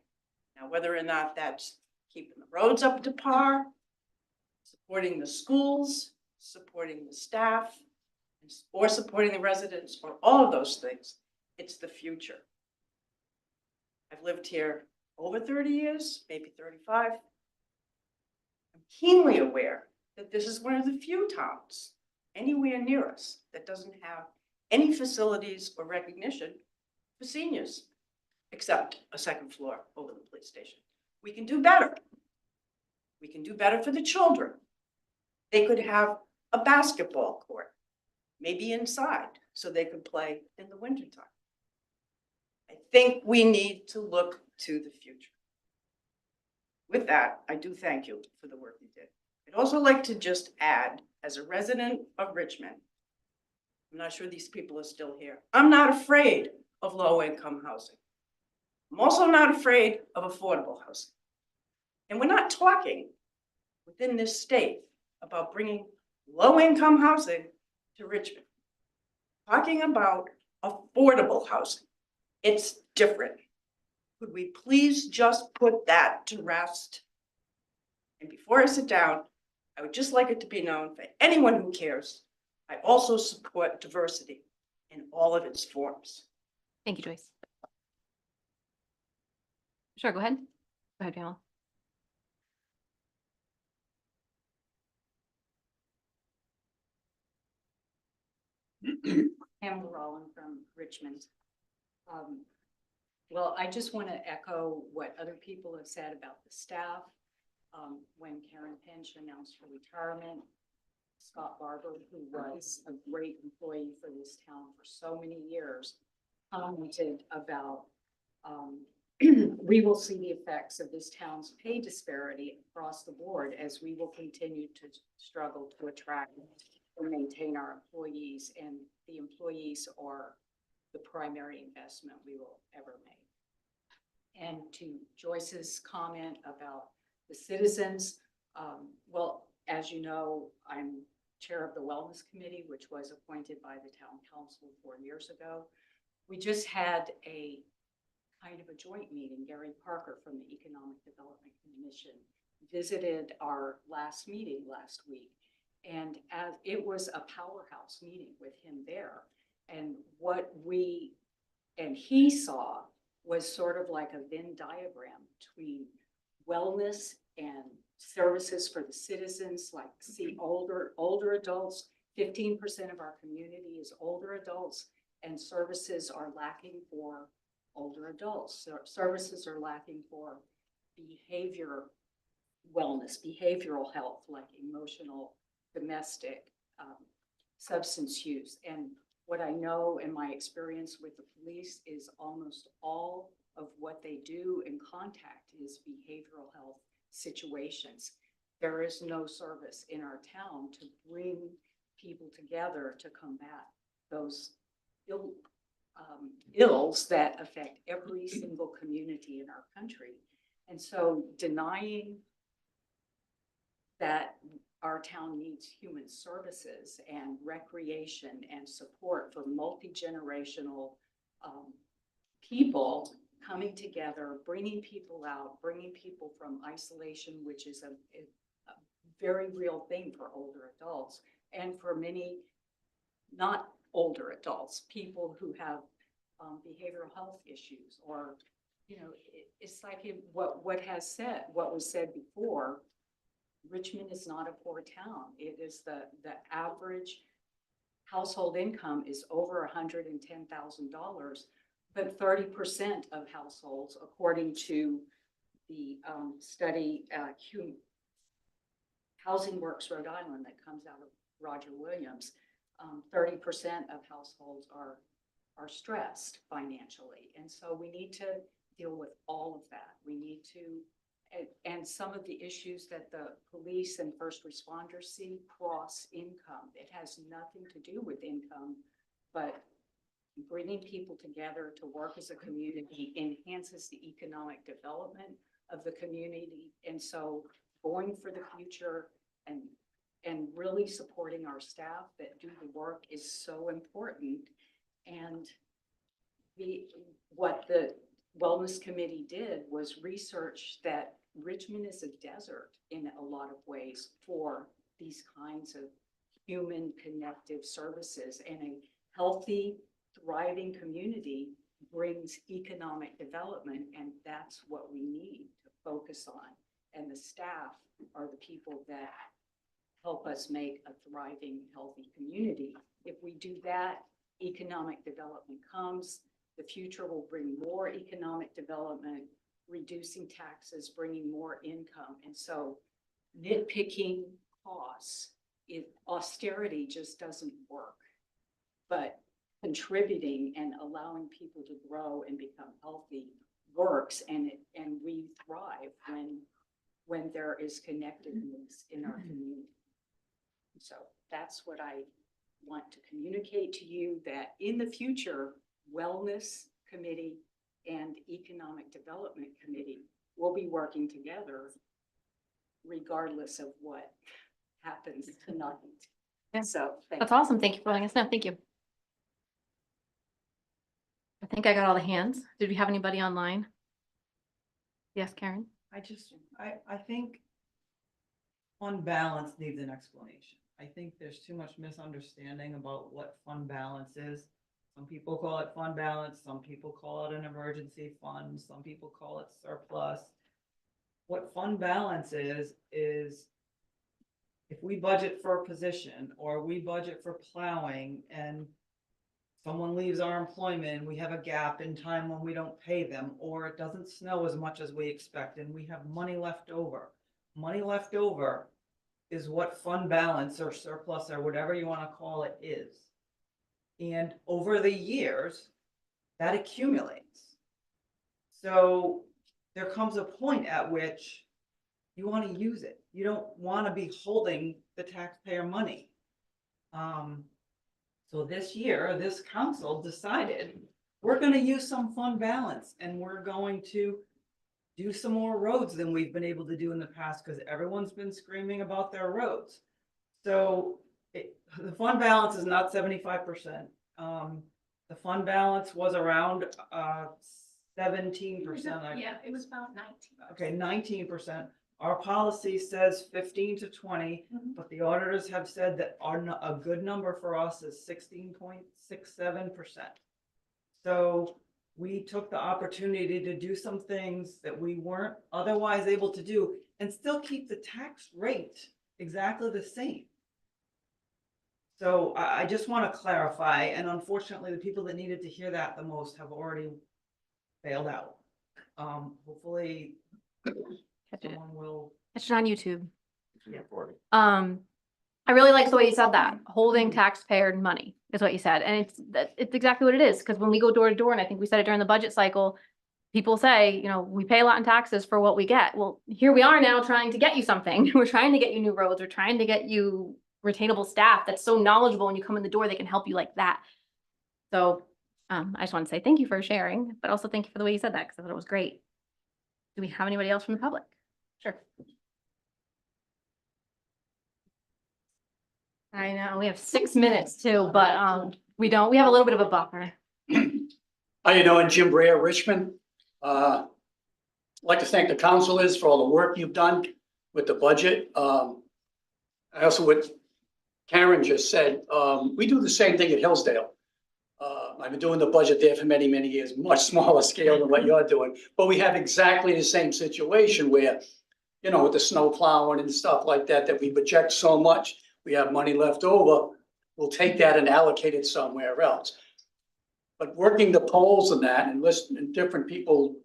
Now, whether or not that's keeping the roads up to par, supporting the schools, supporting the staff, or supporting the residents, or all of those things, it's the future. I've lived here over 30 years, maybe 35. I'm keenly aware that this is one of the few towns anywhere near us that doesn't have any facilities or recognition for seniors, except a second floor over the police station. We can do better. We can do better for the children. They could have a basketball court, maybe inside, so they could play in the wintertime. I think we need to look to the future. With that, I do thank you for the work you did. I'd also like to just add, as a resident of Richmond, I'm not sure these people are still here, I'm not afraid of low-income housing. I'm also not afraid of affordable housing. And we're not talking within this state about bringing low-income housing to Richmond. Talking about affordable housing. It's different. Could we please just put that to rest? And before I sit down, I would just like it to be known for anyone who cares, I also support diversity in all of its forms. Thank you, Joyce. Sure, go ahead. Go ahead, Pamela. Pamela Rowland from Richmond. Well, I just want to echo what other people have said about the staff. When Karen Pinch announced her retirement, Scott Barber, who was a great employee for this town for so many years, commented about we will see the effects of this town's pay disparity across the board as we will continue to struggle to attract and maintain our employees, and the employees are the primary investment we will ever make. And to Joyce's comment about the citizens, well, as you know, I'm chair of the Wellness Committee, which was appointed by the town council 4 years ago. We just had a kind of a joint meeting. Gary Parker from the Economic Development Commission visited our last meeting last week. And as it was a powerhouse meeting with him there. And what he saw was sort of like a Venn diagram between wellness and services for the citizens, like see older adults. 15% of our community is older adults, and services are lacking for older adults. So services are lacking for behavior wellness, behavioral health, like emotional, domestic, substance use. And what I know in my experience with the police is almost all of what they do in contact is behavioral health situations. There is no service in our town to bring people together to combat those ills that affect every single community in our country. And so denying that our town needs human services and recreation and support for multi-generational people coming together, bringing people out, bringing people from isolation, which is a very real thing for older adults, and for many not older adults, people who have behavioral health issues, or, you know, it's like what was said before. Richmond is not a poor town. It is the average household income is over $110,000, but 30% of households, according to the study Housing Works Rhode Island that comes out of Roger Williams, 30% of households are stressed financially. And so we need to deal with all of that. We need to, and some of the issues that the police and first responders see cross income. It has nothing to do with income, but bringing people together to work as a community enhances the economic development of the community. And so going for the future and really supporting our staff that do the work is so important. And what the Wellness Committee did was research that Richmond is a desert in a lot of ways for these kinds of human connective services, and a healthy, thriving community brings economic development, and that's what we need to focus on. And the staff are the people that help us make a thriving, healthy community. If we do that, economic development comes. The future will bring more economic development, reducing taxes, bringing more income. And so nitpicking costs, austerity just doesn't work. But contributing and allowing people to grow and become healthy works, and we thrive when there is connectedness in our community. So that's what I want to communicate to you, that in the future, Wellness Committee and Economic Development Committee will be working together regardless of what happens tonight. Yeah. So That's awesome. Thank you for letting us know. Thank you. I think I got all the hands. Did we have anybody online? Yes, Karen? I think fund balance needs an explanation. I think there's too much misunderstanding about what fund balance is. Some people call it fund balance, some people call it an emergency fund, some people call it surplus. What fund balance is if we budget for a position or we budget for plowing and someone leaves our employment, we have a gap in time when we don't pay them, or it doesn't snow as much as we expect and we have money left over. Money left over is what fund balance or surplus or whatever you want to call it is. And over the years, that accumulates. So there comes a point at which you want to use it. You don't want to be holding the taxpayer money. So this year, this council decided we're going to use some fund balance and we're going to do some more roads than we've been able to do in the past because everyone's been screaming about their roads. So the fund balance is not 75%. The fund balance was around 17%. Yeah, it was about 19. Okay, 19%. Our policy says 15 to 20, but the auditors have said that a good number for us is 16.67%. So we took the opportunity to do some things that we weren't otherwise able to do and still keep the tax rate exactly the same. So I just want to clarify, and unfortunately, the people that needed to hear that the most have already bailed out. Hopefully someone will. It's on YouTube. Yeah. I really like the way you said that. Holding taxpayer money is what you said. And it's exactly what it is. Because when we go door to door, and I think we said it during the budget cycle, people say, we pay a lot in taxes for what we get. Well, here we are now trying to get you something. We're trying to get you new roads. We're trying to get you retainable staff that's so knowledgeable when you come in the door, they can help you like that. So I just want to say thank you for sharing, but also thank you for the way you said that, because I thought it was great. Do we have anybody else from the public? Sure. I know we have 6 minutes too, but we don't. We have a little bit of a buffer. How you doing, Jim Brea, Richmond? I'd like to thank the councilors for all the work you've done with the budget. I also, what Karen just said, we do the same thing at Hillsdale. I've been doing the budget there for many, many years, much smaller scale than what you're doing. But we have exactly the same situation where, with the snow plowing and stuff like that, that we project so much, we have money left over, we'll take that and allocate it somewhere else. But working the polls and that and listening to different people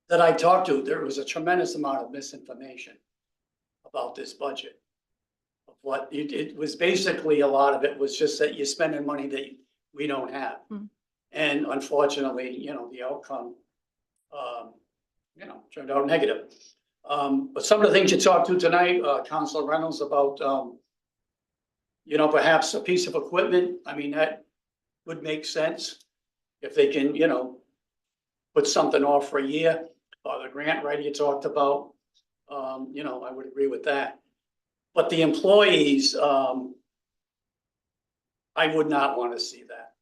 that I talked to, there was a tremendous amount of misinformation about this budget. Of what it was basically, a lot of it was just that you're spending money that we don't have. And unfortunately, the outcome, turned out negative. But some of the things you talked to tonight, Councilor Reynolds, about, perhaps a piece of equipment, I mean, that would make sense if they can, put something off for a year. The grant writer you talked about, I would agree with that. But the employees, I would not want to see that.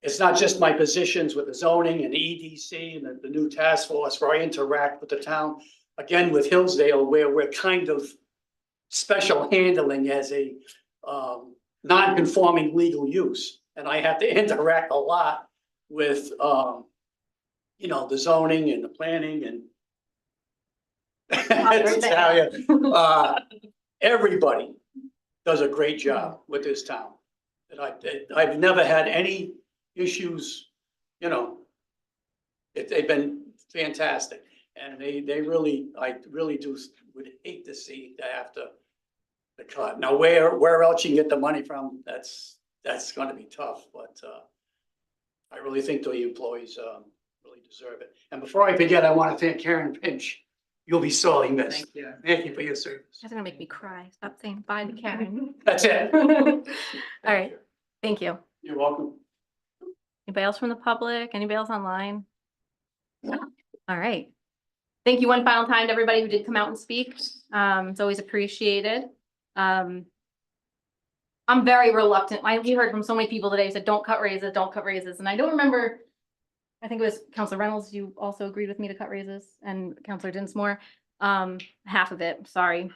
It's not just my positions with the zoning and the EDC and the new task force where I interact with the town. Again, with Hillsdale, where we're kind of special handling as a non-conforming legal use. And I have to interact a lot with, the zoning and the planning and to tell you, everybody does a great job with this town. And I've never had any issues, they've been fantastic. And they really, I really would hate to see to have to cut. Now, where else you can get the money from, that's that's gonna be tough, but, I really think the employees, really deserve it. And before I forget, I want to thank Karen Pinch. You'll be sorely missed. Thank you. Thank you for your service. That's gonna make me cry. Stop saying bye to Karen. That's it. All right, thank you. You're welcome. Anybody else from the public? Anybody else online? All right. Thank you one final time to everybody who did come out and speak. It's always appreciated. I'm very reluctant. We heard from so many people today who said, don't cut raises, don't cut raises. And I don't remember, I think it was Councilor Reynolds, you also agreed with me to cut raises, and Councilor Dinsmore, half of it, sorry.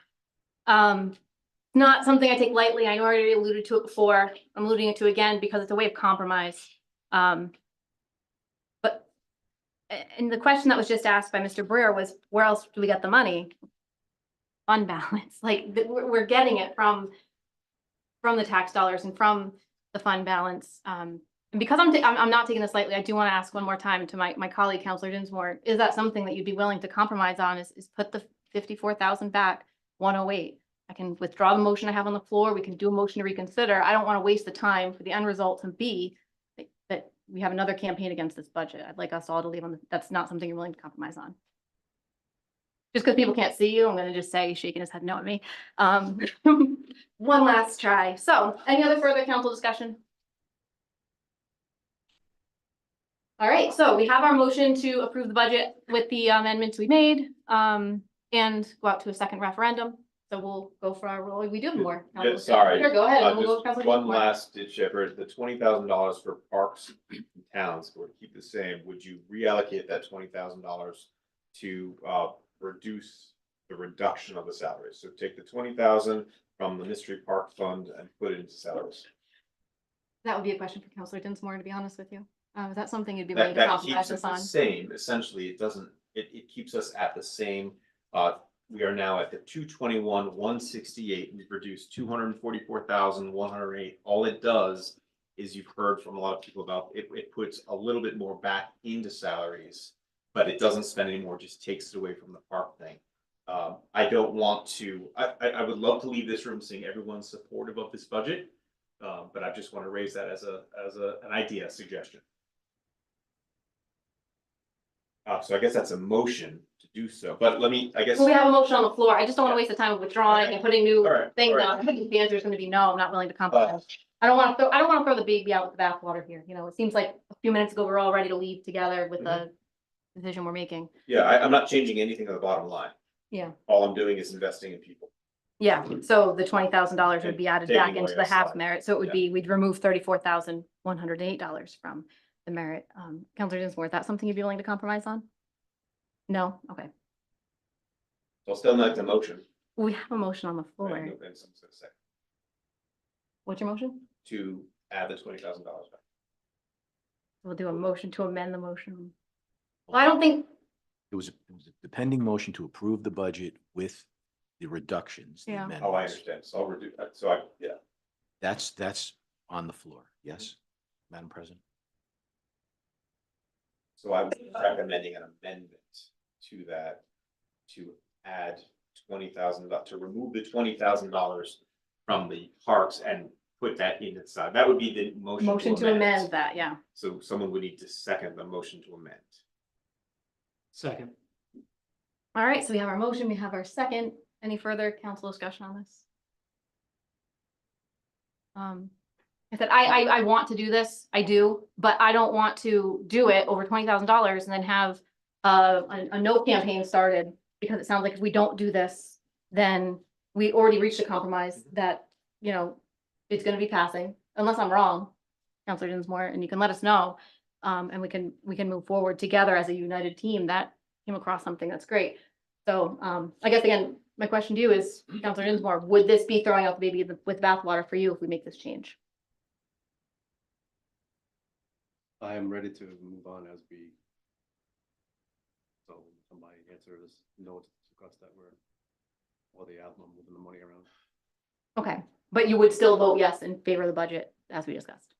Not something I take lightly. I know I already alluded to it before. I'm alluding to it again because it's a way of compromise. But and the question that was just asked by Mr. Breer was, where else do we get the money? Fund balance, like we're getting it from the tax dollars and from the fund balance. And because I'm not taking this lightly, I do want to ask one more time to my colleague, Councilor Dinsmore, is that something that you'd be willing to compromise on, is put the 54,000 back, 108? I can withdraw the motion I have on the floor. We can do a motion to reconsider. I don't want to waste the time for the end result to be that we have another campaign against this budget. I'd like us all to leave on that's not something you're willing to compromise on. Just because people can't see you, I'm going to just say he's shaking his head no at me. One last try. So any other further council discussion? All right, so we have our motion to approve the budget with the amendments we made and go out to a second referendum. So we'll go for our role. We do have more. Yeah, sorry. Sure, go ahead. And we'll go with Just Councilor one Dinsmore. last ditch effort, the $20,000 for parks and towns, or keep the same, would you reallocate that $20,000 to reduce the reduction of the salaries? So take the 20,000 from the mystery park fund and put it into salaries. That would be a question for Councilor Dinsmore, to be honest with you. Is that something you'd be willing to That compromise keeps us it the on? same, essentially, it doesn't, it keeps us at the same, we are now at the 221, 168, we've reduced 244,108. All it does is, you've heard from a lot of people about it, it puts a little bit more back into salaries, but it doesn't spend any more, just takes it away from the park thing. I don't want to, I would love to leave this room saying everyone's supportive of this budget. But I just want to raise that as an idea, suggestion. So I guess that's a motion to do so, but let me, I guess. Well, we have a motion on the floor. I just don't want to waste the time of withdrawing and putting new things all on. I think the answer is going to be no, I'm not willing to compromise. I don't want to throw the baby out with the bathwater here. You know, it seems like a few minutes ago, we're all ready to leave together with the decision we're making. Yeah, I'm not changing anything on the bottom line. Yeah. All I'm doing is investing in people. Yeah, so the $20,000 would be added back Taking into away the a half slide. merit, so it would be, we'd remove $34,108 from the merit. Councilor Dinsmore, is that something you'd be willing to compromise on? No, okay. So I'll still make the motion. We have a motion on the floor. Right, no, then someone's gonna say, What's your motion? to add the $20,000 back. We'll do a motion to amend the motion. Well, I don't think, It was the pending motion to approve the budget with the reductions. the Yeah. Oh, I amendments. understand, so I'll reduce that, so I, yeah. That's on the floor. Yes, Madam President? So I'm recommending an amendment to that, to add $20,000, to remove the $20,000 from the parks and put that in its side. That would be the motion to amend that, yeah. So someone would need to second the motion to amend. Second. All right, so we have our motion, we have our second. Any further council discussion on this? I said, I want to do this, I do, but I don't want to do it over $20,000 and then have a no campaign started, because it sounds like if we don't do this, then we already reached a compromise that, you know, it's gonna be passing, unless I'm wrong, Councilor Dinsmore, and you can let us know. And we can move forward together as a united team. That came across something that's great. So I guess again, my question to you is, Councilor Dinsmore, would this be throwing out the baby with bathwater for you if we make this change? I am ready to move on as we. So somebody answers no to cuts that were, or the album moving the money around. Okay, but you would still vote yes in favor of the budget as we discussed.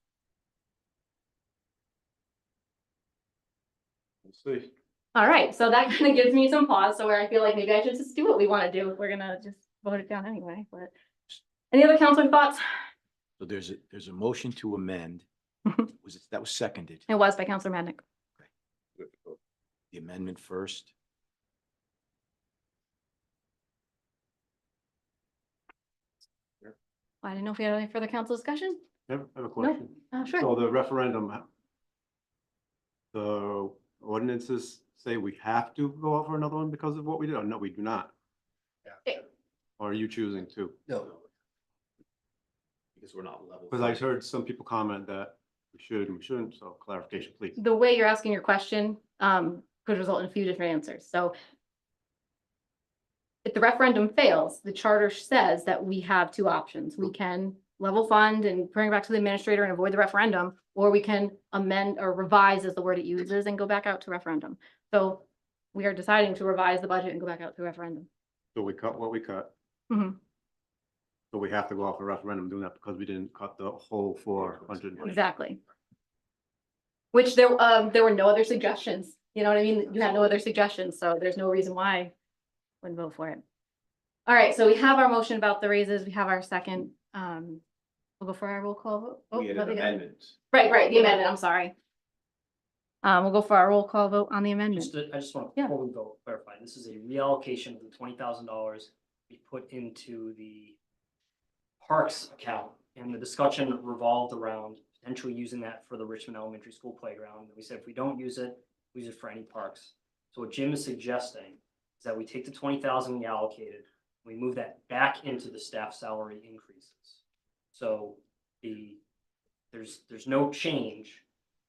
We'll see. All right, so that kind of gives me some pause, so where I feel like maybe I should just do what we want to do. We're gonna just vote it down anyway, but any other councilor thoughts? So there's a motion to amend. That was seconded. It was by Counselor Madnick. The amendment first. I didn't know if we had any further council discussion. I have a question. Sure. So the referendum, the ordinances say we have to go out for another one because of what we did, or no, we do not? Or are you choosing to? No. Because we're not level. Because I heard some people comment that we should and we shouldn't, so clarification, please. The way you're asking your question could result in a few different answers. So if the referendum fails, the charter says that we have two options. We can level fund and bring it back to the administrator and avoid the referendum, or we can amend or revise is the word it uses and go back out to referendum. So we are deciding to revise the budget and go back out to referendum. So we cut what we cut. Mhm. So we have to go out for referendum doing that because we didn't cut the whole 400. Exactly. Which there were no other suggestions. You know what I mean? You had no other suggestions, so there's no reason why I wouldn't vote for it. All right, so we have our motion about the raises. We have our second. We'll go for our roll call vote. Oh, We had no, an we got- amendment. Right, the amendment, I'm sorry. We'll go for our roll call vote on the amendment. I just want to, Yeah. before we vote, clarify, this is a reallocation of the $20,000 we put into the parks account. And the discussion revolved around potentially using that for the Richmond Elementary School playground. We said if we don't use it, we use it for any parks. So what Jim is suggesting is that we take the 20,000 we allocated, we move that back into the staff salary increases. So there's no change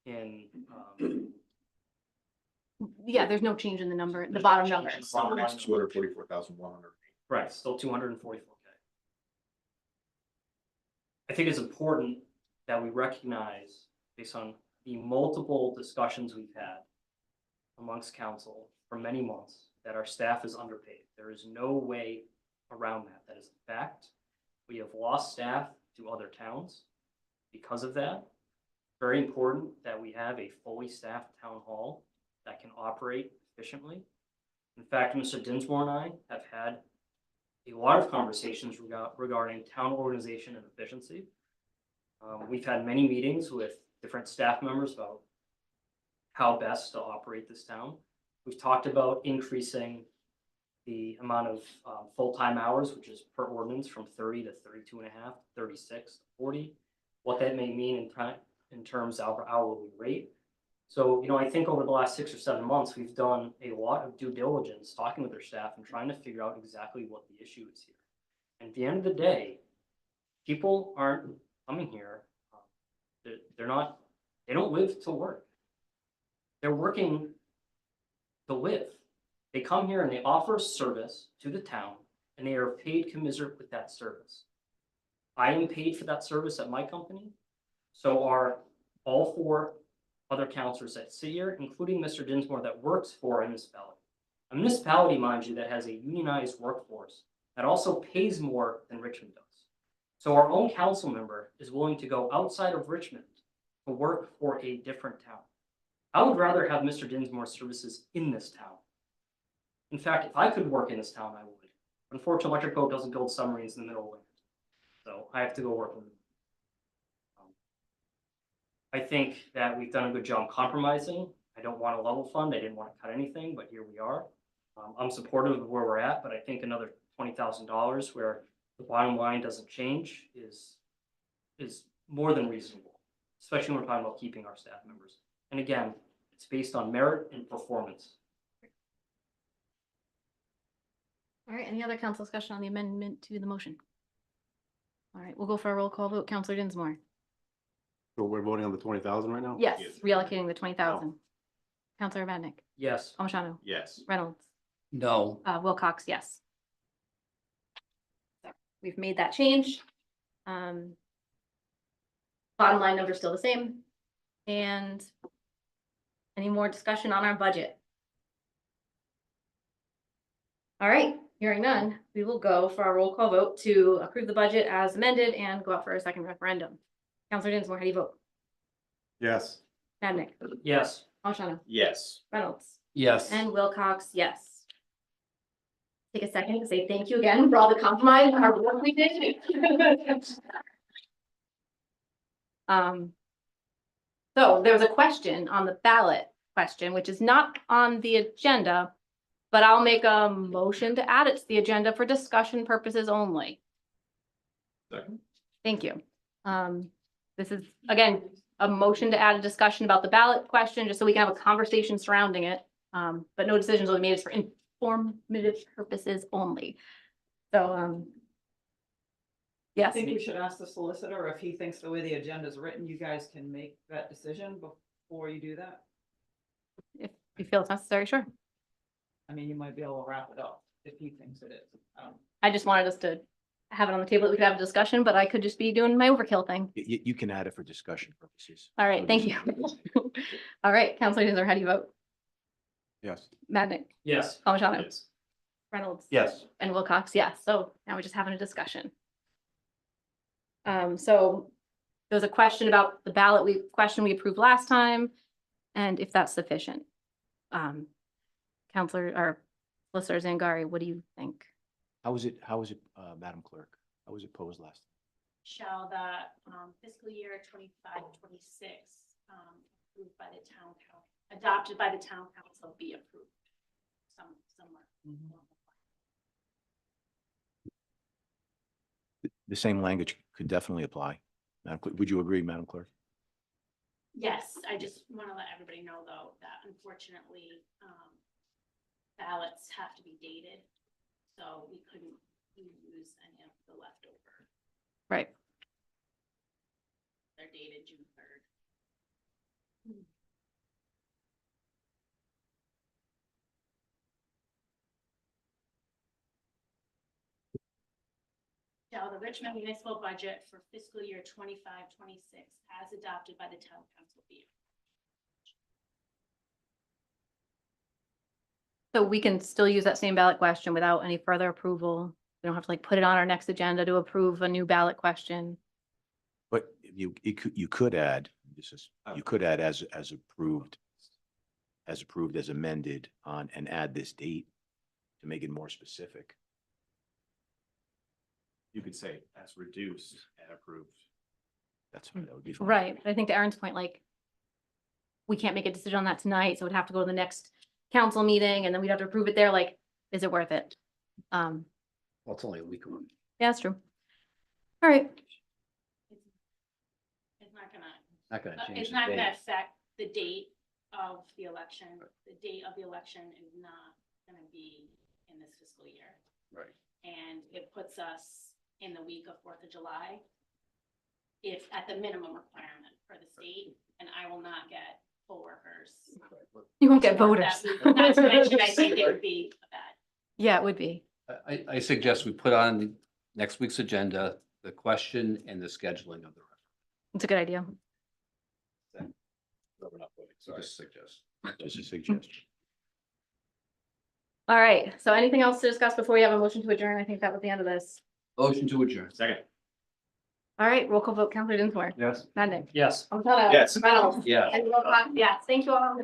in Yeah, there's no change in the number, the bottom number. It's 244,100. right, still 244K. I think it's important that we recognize, based on the multiple discussions we've had amongst council for many months, that our staff is underpaid. There is no way around that. That is a fact. We have lost staff to other towns because of that. Very important that we have a fully staffed town hall that can operate efficiently. In fact, Mr. Dinsmore and I have had a lot of conversations regarding town organization and efficiency. We've had many meetings with different staff members about how best to operate this town. We've talked about increasing the amount of full-time hours, which is per ordinance, from 30 to 32 and a half, 36 to 40. What that may mean in terms of our hourly rate. So, I think over the last 6 or 7 months, we've done a lot of due diligence, talking with our staff and trying to figure out exactly what the issue is here. And at the end of the day, people aren't coming here. They don't live to work. They're working to live. They come here and they offer service to the town and they are paid commensurate with that service. I am paid for that service at my company. So are all 4 other counselors that sit here, including Mr. Dinsmore, that works for a municipality. A municipality, mind you, that has a unionized workforce that also pays more than Richmond does. So our own council member is willing to go outside of Richmond to work for a different town. I would rather have Mr. Dinsmore's services in this town. In fact, if I could work in this town, I would. Unfortunately, Electric Boat doesn't build submarines in the middle of winter. So I have to go work with them. I think that we've done a good job compromising. I don't want a level fund. I didn't want to cut anything, but here we are. I'm supportive of where we're at, but I think another $20,000 where the bottom line doesn't change is more than reasonable, especially when we're talking about keeping our staff members. And again, it's based on merit and performance. All right, any other council discussion on the amendment to the motion? All right, we'll go for a roll call vote. Counselor Dinsmore. So we're voting on the 20,000 right now? Yes, reallocating the 20,000. Counselor Madnick. Yes. Palmigano. Yes. Reynolds. No. Wilcox, yes. So we've made that change. Bottom line number still the same. And any more discussion on our budget? All right, hearing none, we will go for our roll call vote to approve the budget as amended and go out for a second referendum. Counselor Dinsmore, how do you vote? Yes. Madnick. Yes. Palmigano. Yes. Reynolds. Yes. And Wilcox, yes. Take a second to say thank you again for all the compromise and hard work we did. So there was a question on the ballot question, which is not on the agenda, but I'll make a motion to add it to the agenda for discussion purposes only. Second. Thank you. This is, again, a motion to add a discussion about the ballot question, just so we can have a conversation surrounding it. But no decisions will be made. It's for informative purposes only. So, I yes, think we should ask the solicitor if he thinks the way the agenda is written, you guys can make that decision before you do that. if you feel it's necessary, sure. I mean, you might be able to wrap it up if he thinks it is. I just wanted us to have it on the table that we could have a discussion, but I could just be doing my overkill thing. You can add it for discussion purposes. All right, thank you. All right, Counselor Dinsmore, how do you vote? Yes. Madnick, Yes. Palmigano, Reynolds, Yes. and Wilcox, yes. So now we're just having a discussion. So there was a question about the ballot question we approved last time, and if that's sufficient. Counselor or Solicitor Zangari, what do you think? How was it, Madam Clerk? How was it posed last? Shall the fiscal year 25-26 approved by the town council, adopted by the town council be approved? Somewhere. The same language could definitely apply. Madam Clerk, would you agree, Madam Clerk? Yes, I just want to let everybody know, though, that unfortunately, ballots have to be dated, so we couldn't use any of the leftover. Right. They're dated June 3rd. Shall the Richmond municipal budget for fiscal year 25-26 as adopted by the town council be? So we can still use that same ballot question without any further approval. We don't have to like put it on our next agenda to approve a new ballot question. But you could add, you could add as approved, as amended on, and add this date to make it more specific. You could say as reduced and approved. That would be fine. Right. I think to Aaron's point, like, we can't make a decision on that tonight, so it'd have to go to the next council meeting and then we'd have to approve it there. Like, is it worth it? Well, it's only a week away. Yeah, that's true. All right. It's not gonna. Not gonna change It's the not date. gonna affect the date of the election. The date of the election is not gonna be in this fiscal year. Right. And it puts us in the week of 4th of July. If at the minimum requirement for the state, and I will not get poll workers. You won't get That voters. week. Not to mention, I think it would be bad. Yeah, it would be. I suggest we put on the next week's agenda, the question and the scheduling of the referendum. It's a good idea. No, we're not voting, sorry. Just suggest. Just a suggestion. All right. So anything else to discuss before we have a motion to adjourn? I think that was the end of this. Motion to adjourn. Second. All right, roll call vote, Counselor Dinsmore. Yes. Madnick. Yes. Palmigano. Yes. Reynolds. Yeah. And Wilcox, yes. Thank you all.